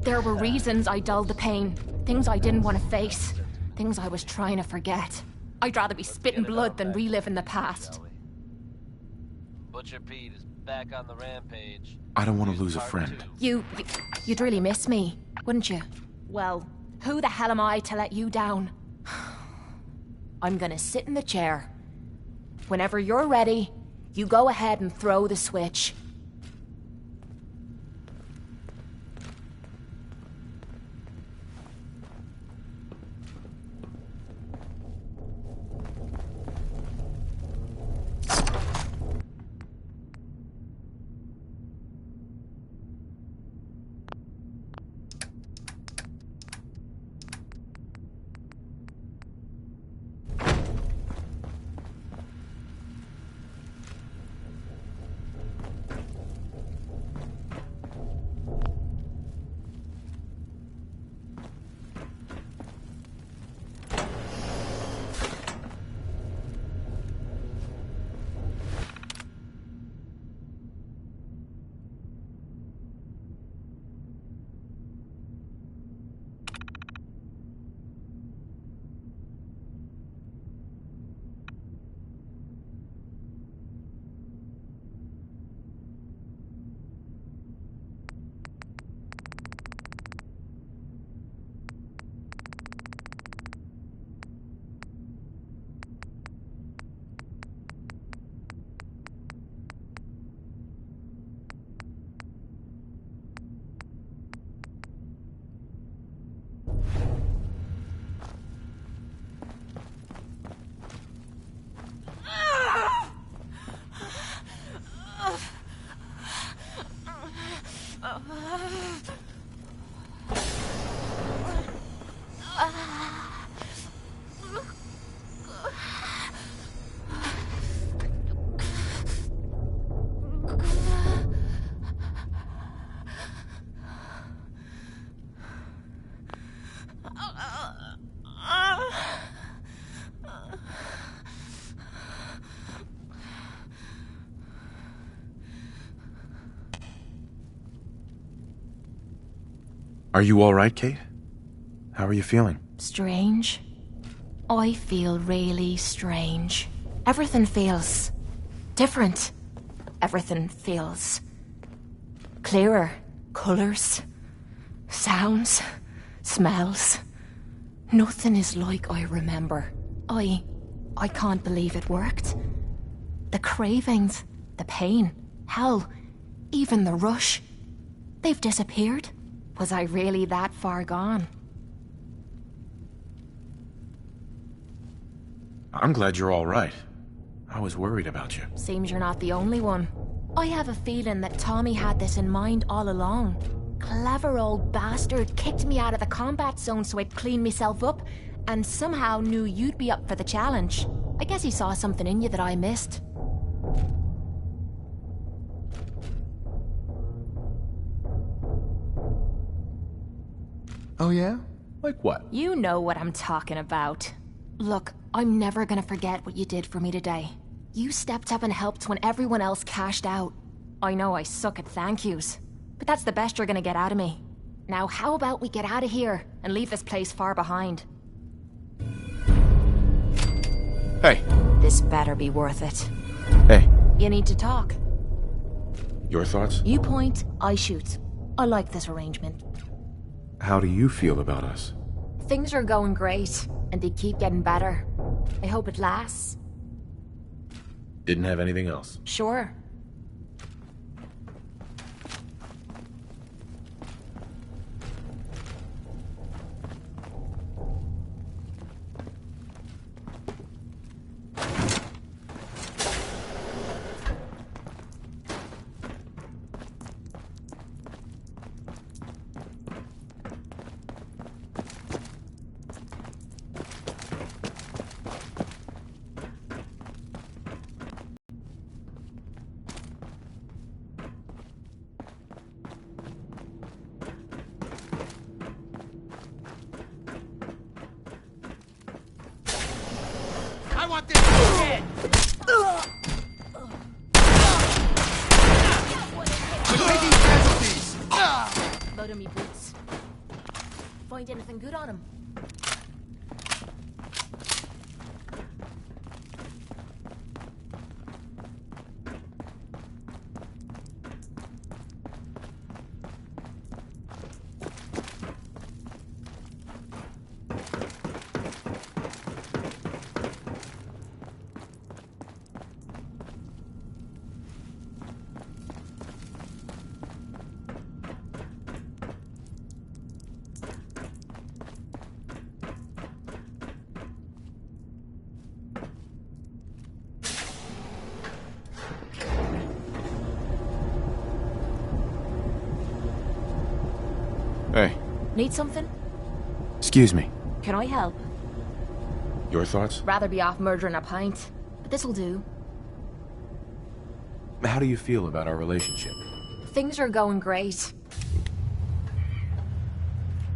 There were reasons I dulled the pain, things I didn't want to face, things I was trying to forget. I'd rather be spitting blood than reliving the past. Butcher Pete is back on the rampage. I don't want to lose a friend. You'd really miss me, wouldn't you? Well, who the hell am I to let you down? I'm gonna sit in the chair. Whenever you're ready, you go ahead and throw the switch. Are you all right, Kate? How are you feeling? Strange. I feel really strange. Everything feels different. Everything feels clearer. Colors, sounds, smells. Nothing is like I remember. I can't believe it worked. The cravings, the pain, hell, even the rush. They've disappeared. Was I really that far gone? I'm glad you're all right. I was worried about you. Seems you're not the only one. I have a feeling that Tommy had this in mind all along. Clever old bastard kicked me out of the combat zone so I'd clean myself up, and somehow knew you'd be up for the challenge. I guess he saw something in you that I missed. Oh yeah? Like what? You know what I'm talking about. Look, I'm never gonna forget what you did for me today. You stepped up and helped when everyone else cashed out. I know I suck at thank yous, but that's the best you're gonna get out of me. Now how about we get out of here and leave this place far behind? Hey. This better be worth it. Hey. You need to talk. Your thoughts? You point, I shoot. I like this arrangement. How do you feel about us? Things are going great, and they keep getting better. I hope it lasts. Didn't have anything else? Sure. I want this dead! We're taking casualties! Load on me boots. Find anything good on him? Hey. Need something? Excuse me. Can I help? Your thoughts? Rather be off murdering a pint. But this'll do. How do you feel about our relationship? Things are going great.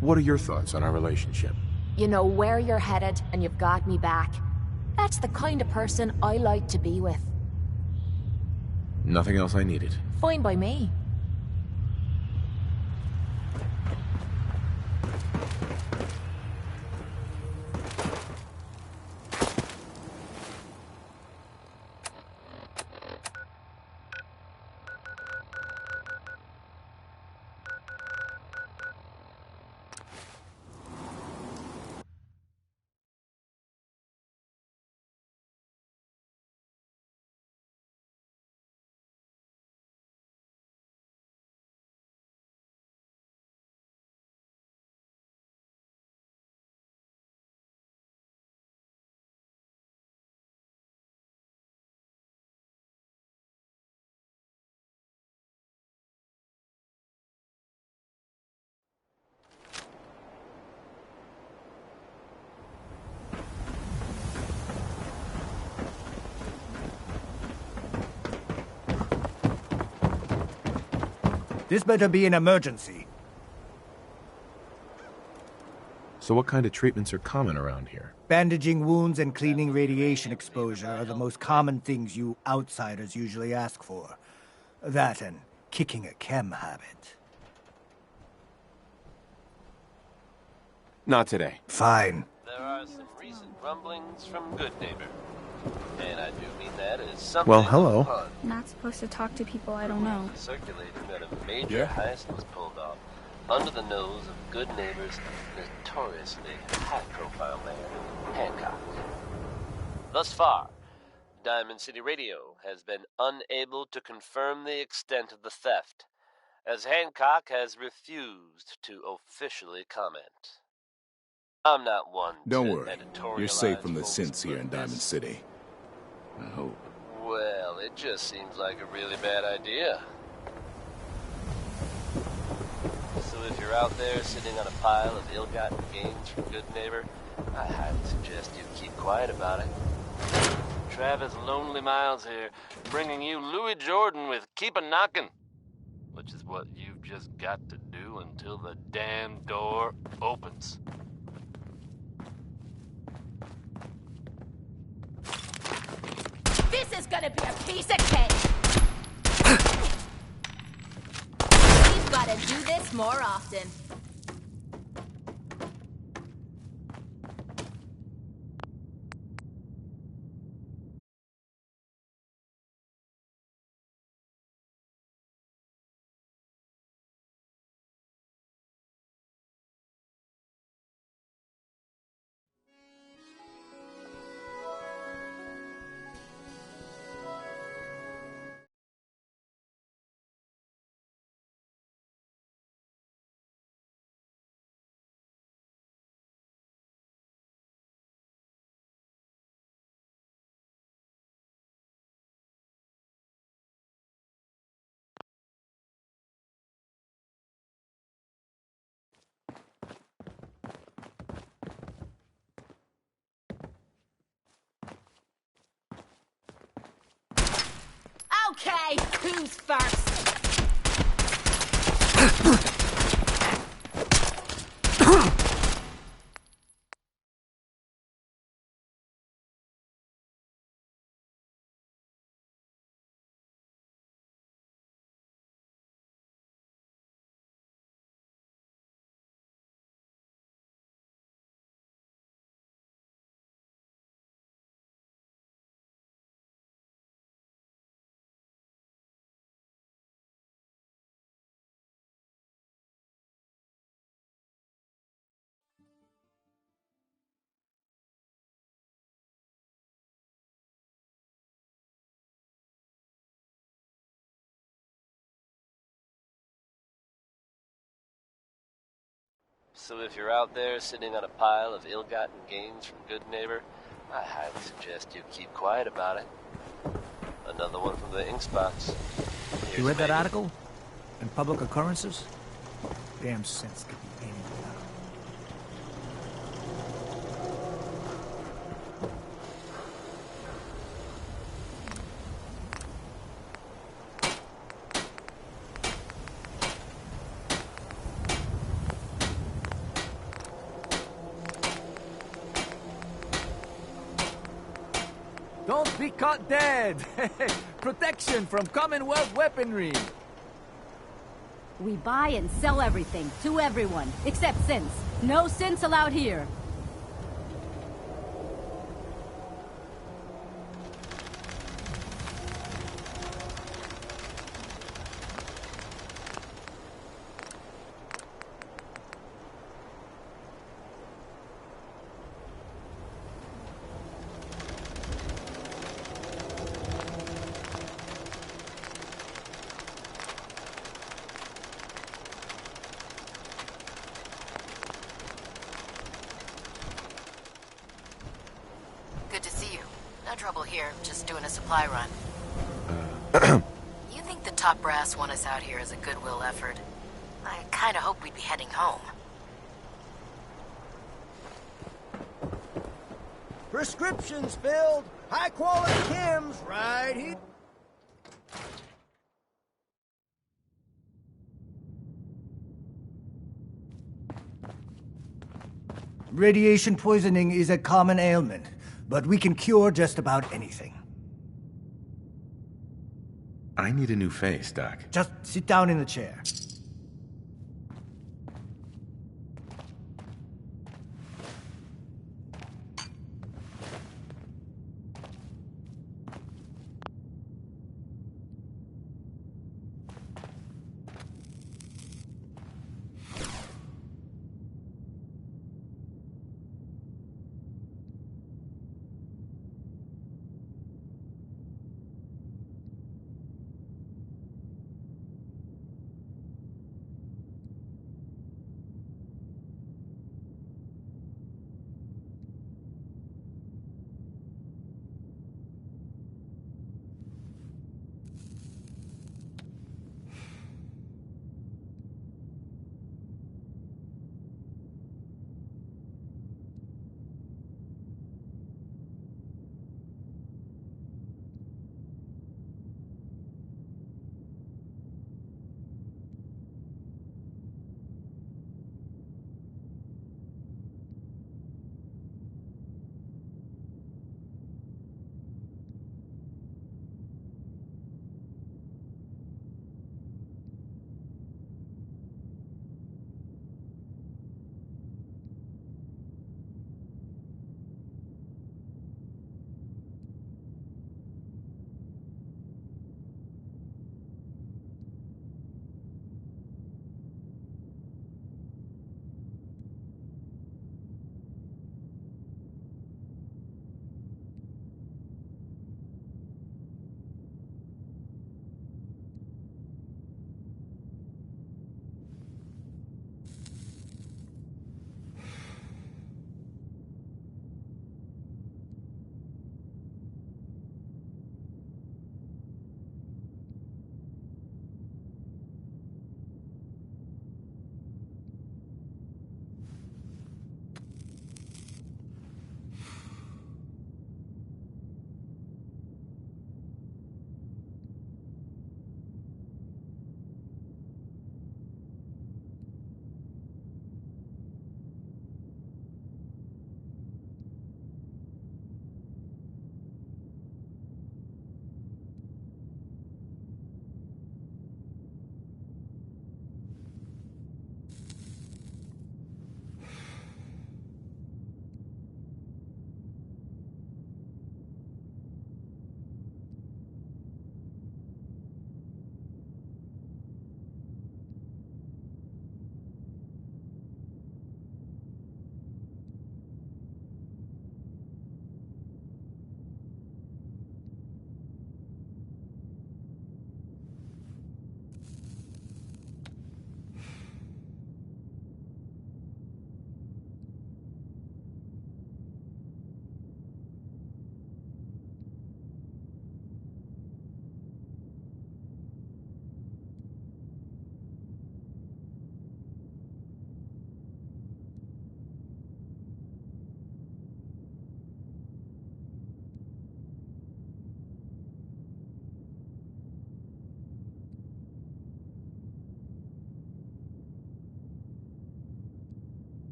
What are your thoughts on our relationship? You know where you're headed, and you've got me back. That's the kind of person I like to be with. Nothing else I needed. Fine by me. This better be an emergency. So what kind of treatments are common around here? Bandaging wounds and cleaning radiation exposure are the most common things you outsiders usually ask for. That and kicking a chem habit. Not today. Fine. There are some recent rumblings from Good Neighbor. And I do mean that as something. Well, hello. Not supposed to talk to people I don't know. Circulating that a major heist was pulled off under the nose of Good Neighbor's notoriously high-profile man, Hancock. Thus far, Diamond City Radio has been unable to confirm the extent of the theft, as Hancock has refused to officially comment. I'm not one Don't to worry. editorialize You're safe from the folks, synths here but in Diamond this- City. I hope. Well, it just seems like a really bad idea. So if you're out there sitting on a pile of ill-gotten gains from Good Neighbor, I highly suggest you keep quiet about it. Travis Lonely Miles here, bringing you Louis Jordan with Keep a Knockin', which is what you've just got to do until the damn door opens. This is gonna be a piece of cake! We've gotta do this more often. these farts! So if you're out there sitting on a pile of ill-gotten gains from Good Neighbor, I highly suggest you keep quiet about it. Another one from the ink spots. You read that article? In Public Occurrences? Damn sense could be anything. Don't be caught dead! Protection from Commonwealth weaponry! We buy and sell everything, to everyone, except synths. No synths allowed here. Good to see you. No trouble here, just doing a supply run. You think the top brass want us out here as a goodwill effort? I kinda hope we'd be heading home. Prescriptions filled. High quality chems right here. Radiation poisoning is a common ailment, but we can cure just about anything. I need a new face, Doc. Just sit down in the chair.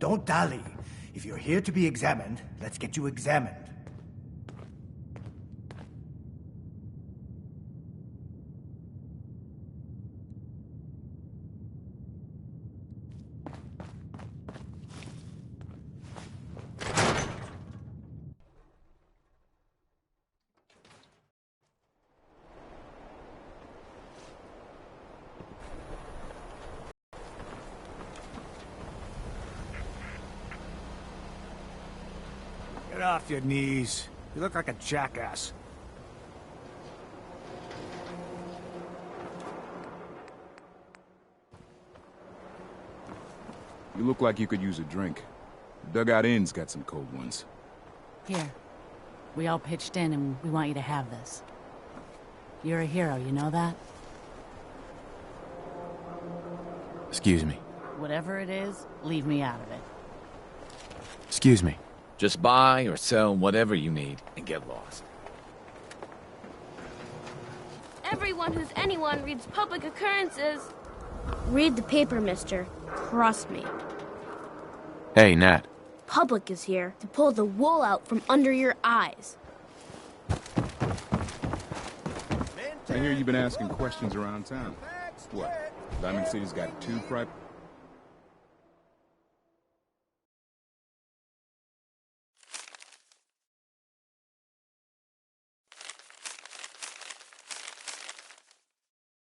don't dally. If you're here to be examined, let's get you examined. Get off your knees. You look like a jackass. You look like you could use a drink. Dugout Inn's got some cold ones. Here. We all pitched in and we want you to have this. You're a hero, you know that? Excuse me. Whatever it is, leave me out of it. Excuse me. Just buy or sell whatever you need and get lost. Everyone who's anyone reads public occurrences. Read the paper, mister. Trust me. Hey, Nat. Public is here to pull the wool out from under your eyes. I hear you've been asking questions around town. What? Diamond City's got 2 private...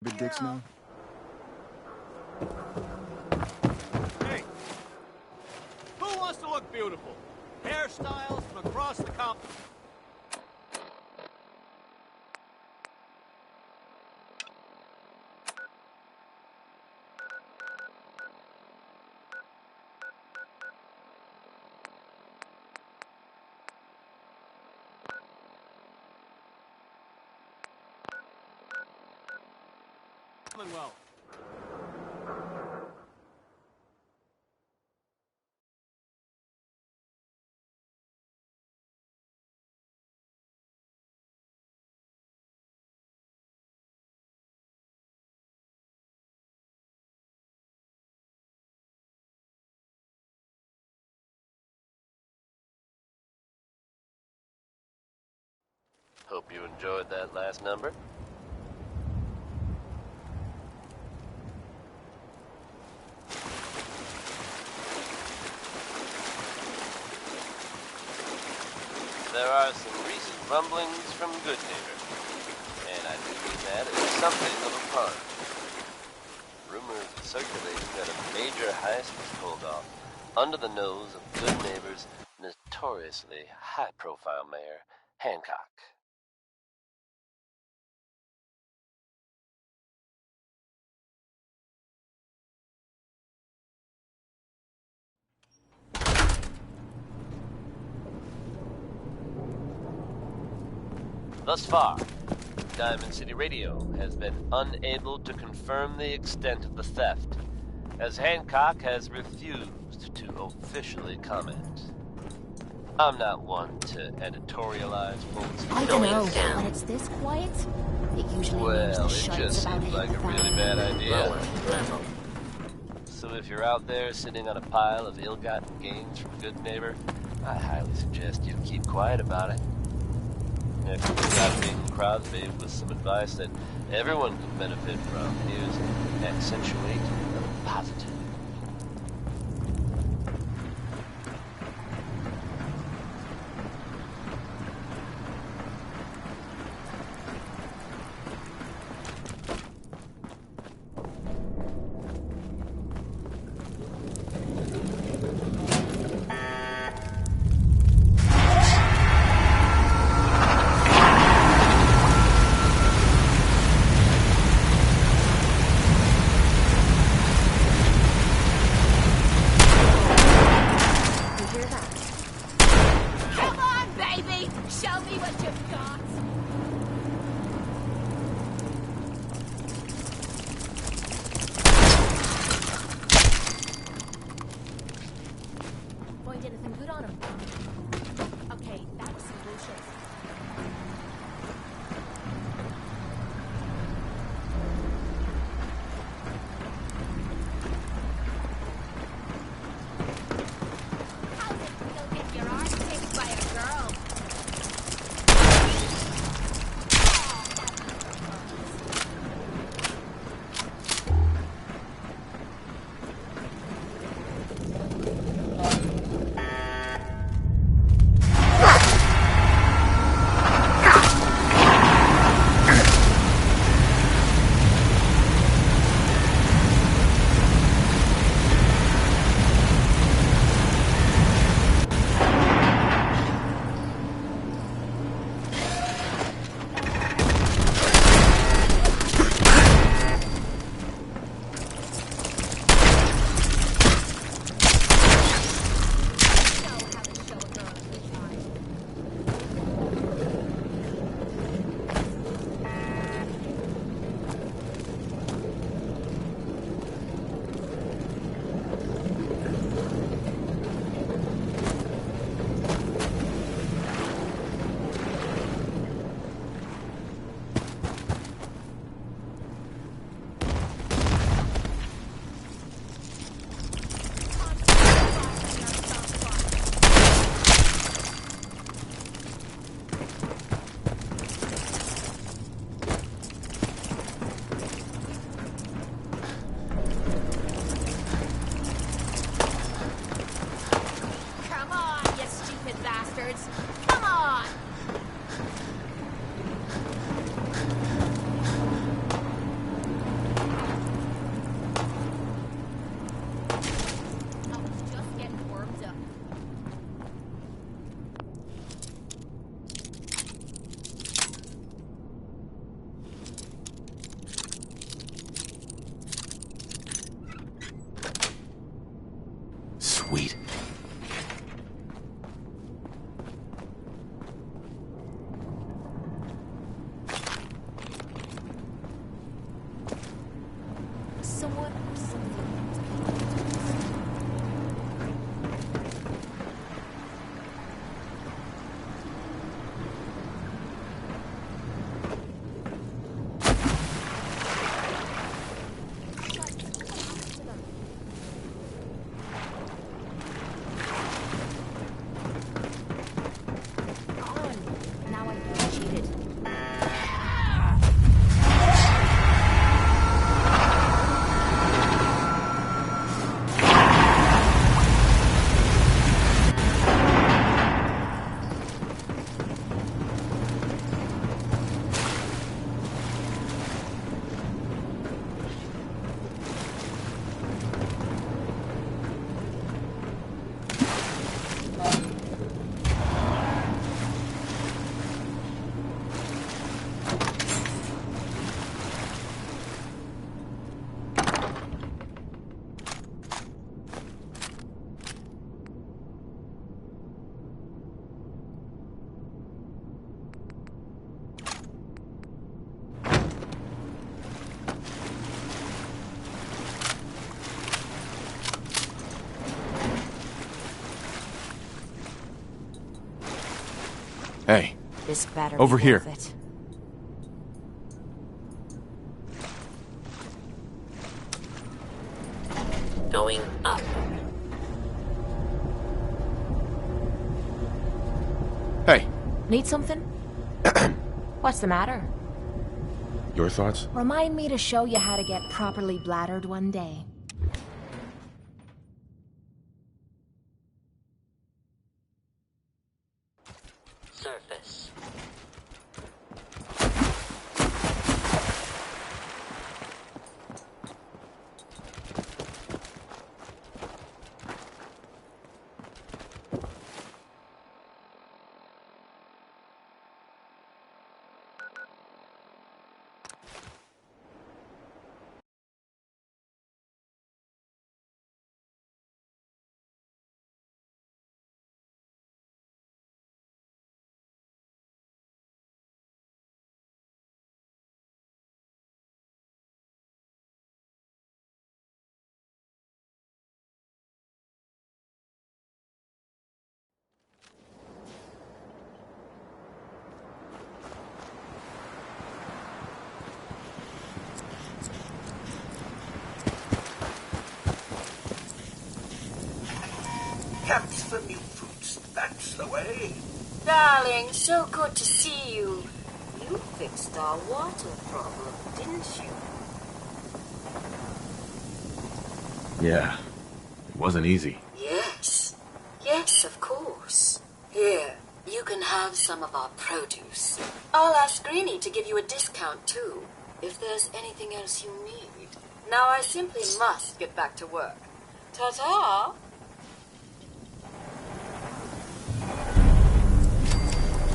Big dicks now? Hey! Who wants to look beautiful? Hairstyles from across the comp... Well. Hope you enjoyed that last number. There are some recent rumblings from Goodneighbor, and I do mean that as something of a pun. Rumors circulating that a major heist was pulled off under the nose of Goodneighbor's notoriously high-profile mayor, Hancock. Thus far, Diamond City Radio has been unable to confirm the extent of the theft, as Hancock has refused to officially comment. I'm not one to editorialize folks. I don't know. When it's this quiet, it usually means the it just seems like a really bad idea. So if you're out there sitting on a pile of ill-gotten gains from Goodneighbor, I highly suggest you keep quiet about it. If you got Bing Crosby with some advice that everyone can benefit from, here's accentuate the positive. This better Over be here. worth it. Going up. Hey, Need something? What's the matter? your thoughts? Remind me to show you how to get properly bladdered one day. Surface. Camps for new fruits. That's the way. Darling, so good to see you. You fixed our water problem, didn't you? Yeah. It wasn't easy. Yes. Yes, of course. Here, you can have some of our produce. I'll ask Greenie to give you a discount, too, if there's anything else you need. Now I simply must get back to work. Ta-ta!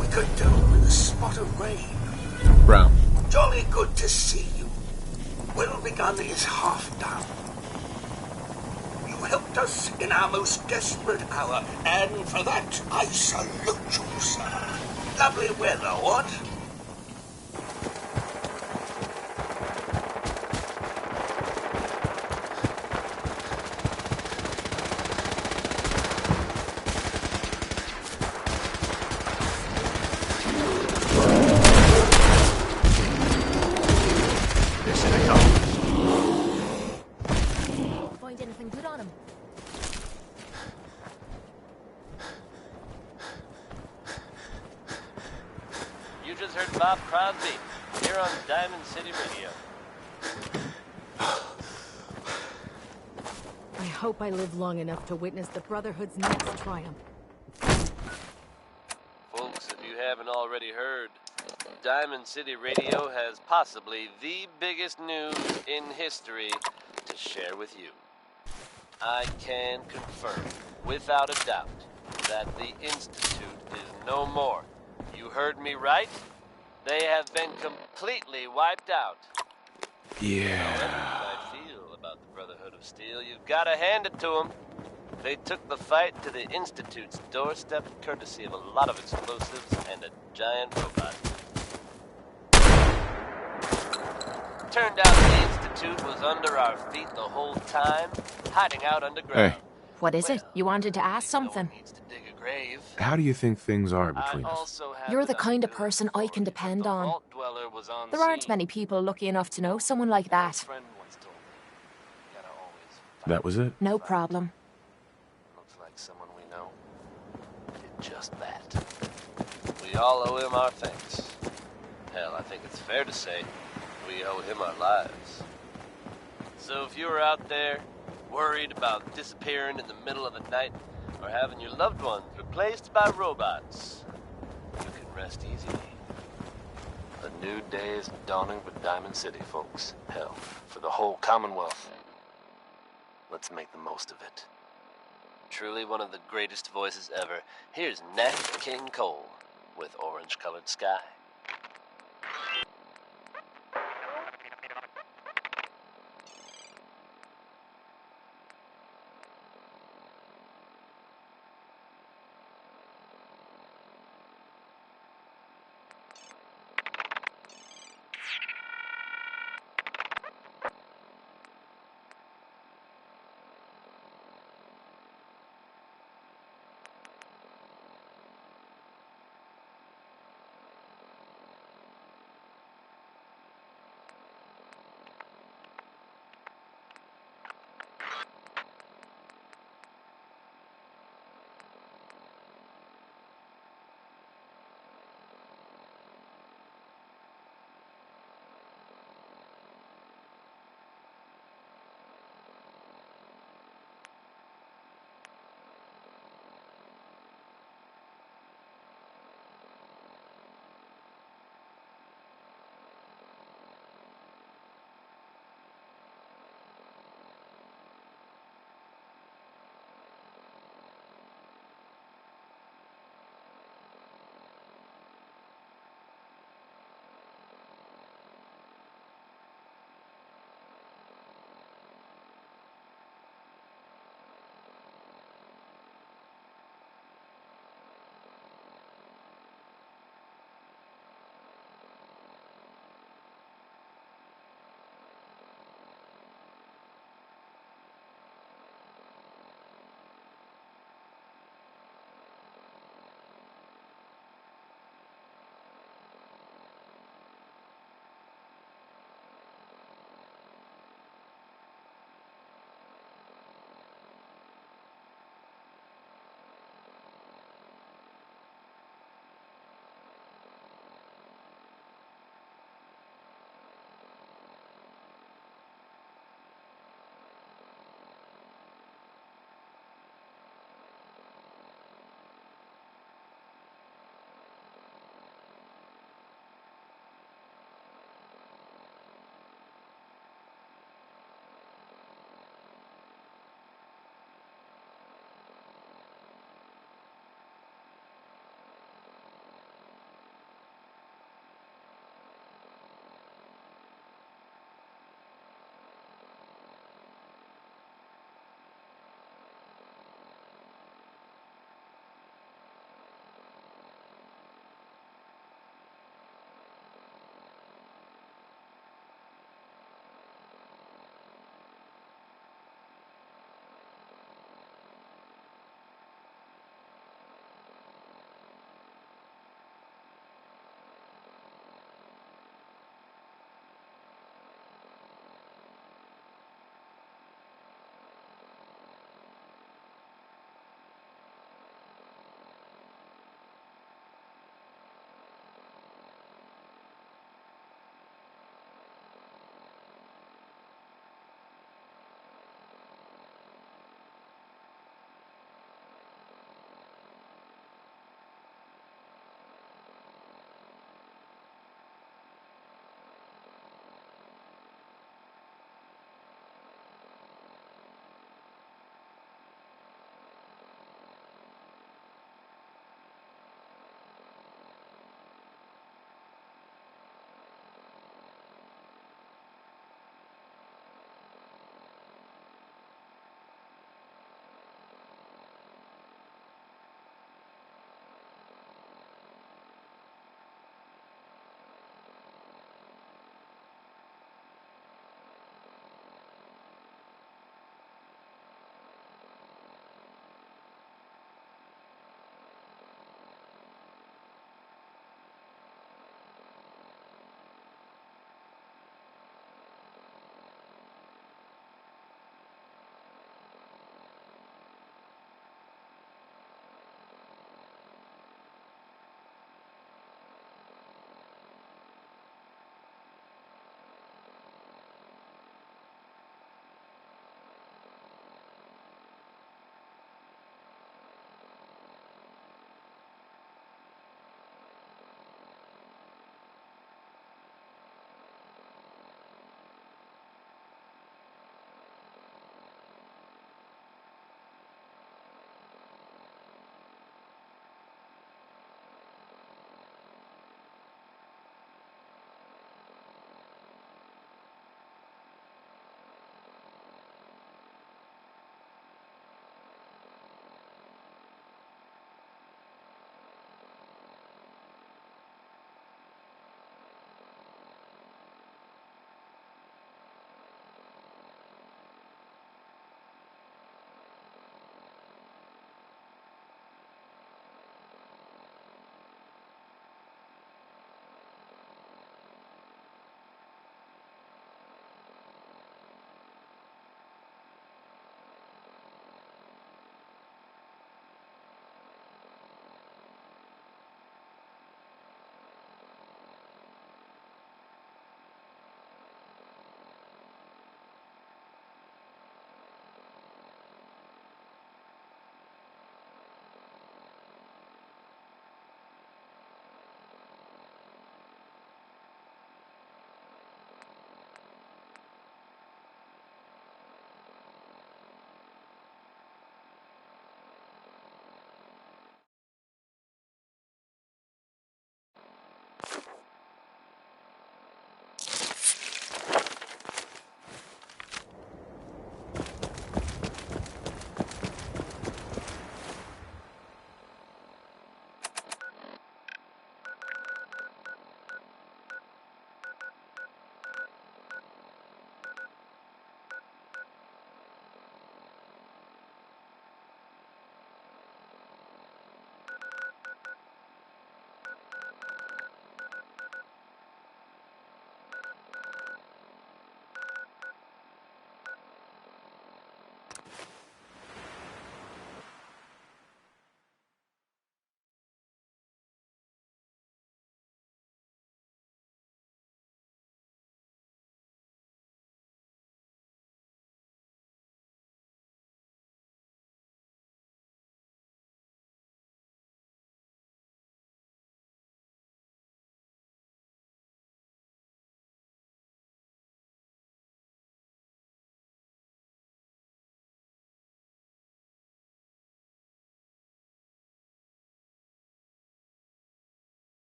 We could do with a spot of rain. Brown. Jolly good to see you. Will begun is half done. You helped us in our most desperate hour, and for that I salute you, sir. Lovely weather, what? Find anything good on him? You just heard Bob Crosby here on Diamond City Radio. I hope I live long enough to witness the Brotherhood's next triumph. Folks, if you haven't already heard, Diamond City Radio has possibly the biggest news in history to share with you. I can confirm, without a doubt, that the Institute is no more. You heard me right? They have been completely wiped out. Yeah. However I feel about the Brotherhood of Steel, you've got to hand it to them. They took the fight to the Institute's doorstep courtesy of a lot of explosives and a giant robot. Turned out the Institute was under our feet the whole time, hiding out underground. Hey, What is it? You wanted to ask something? Dig a grave. how do you think things are between us? Also have You're the kind of person I can depend on. vault dweller was on There aren't scene. many people lucky enough to know someone like that. Friend once told me, gotta always That was it? No problem. looks like someone we know did just that. We all owe him our thanks. Hell, I think it's fair to say we owe him our lives. So if you're out there worried about disappearing in the middle of the night or having your loved ones replaced by robots, you can rest easily. A new day is dawning for Diamond City, folks. Hell, for the whole Commonwealth. Let's make the most of it. Truly one of the greatest voices ever. Here's Nat King Cole with Orange Colored Sky.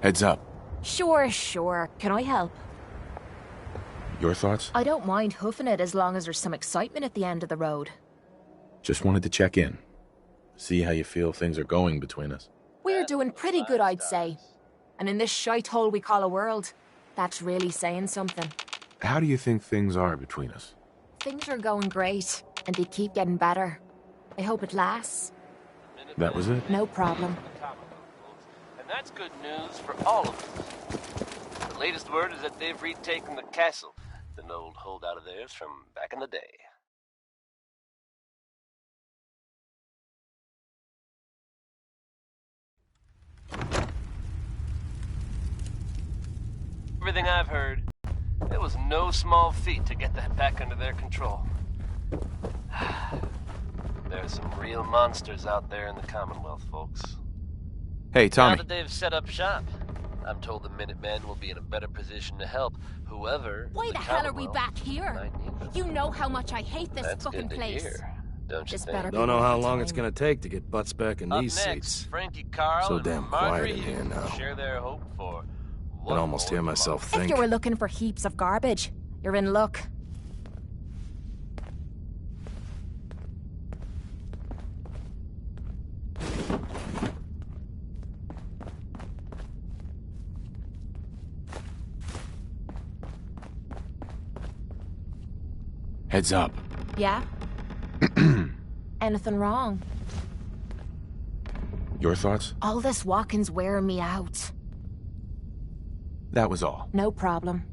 Heads up. Sure. Can I help? Your thoughts? I don't mind hoofing it as long as there's some excitement at the end of the road. Just wanted to check in. See how you feel things are going between us. We're doing pretty good, I'd say. And in this shite hole we call a world, that's really saying something. How do you think things are between us? Things are going great, and they keep getting better. I hope it lasts. That was it? No problem. And that's good news for all of us. The latest word is that they've retaken the castle, an old holdout of theirs from back in the day. Everything I've heard, it was no small feat to get that back under their control. There's some real monsters out there in the Commonwealth, folks. Hey, Tommy. Now that they've set up shop, I'm told the Minutemen will be in a better position to help whoever. Why the hell are we back here? You know how much I hate this fucking place. Don't you think? Don't know how long it's gonna take to get butts back in Up these next, seats. Frankie Carl So and damn Marjorie quiet in here now. share their hope for I can almost hear myself If think. you were looking for heaps of garbage, you're in luck. Heads up. Yeah? Anything wrong? Your thoughts? All this walking's wearing me out. That was all. No problem.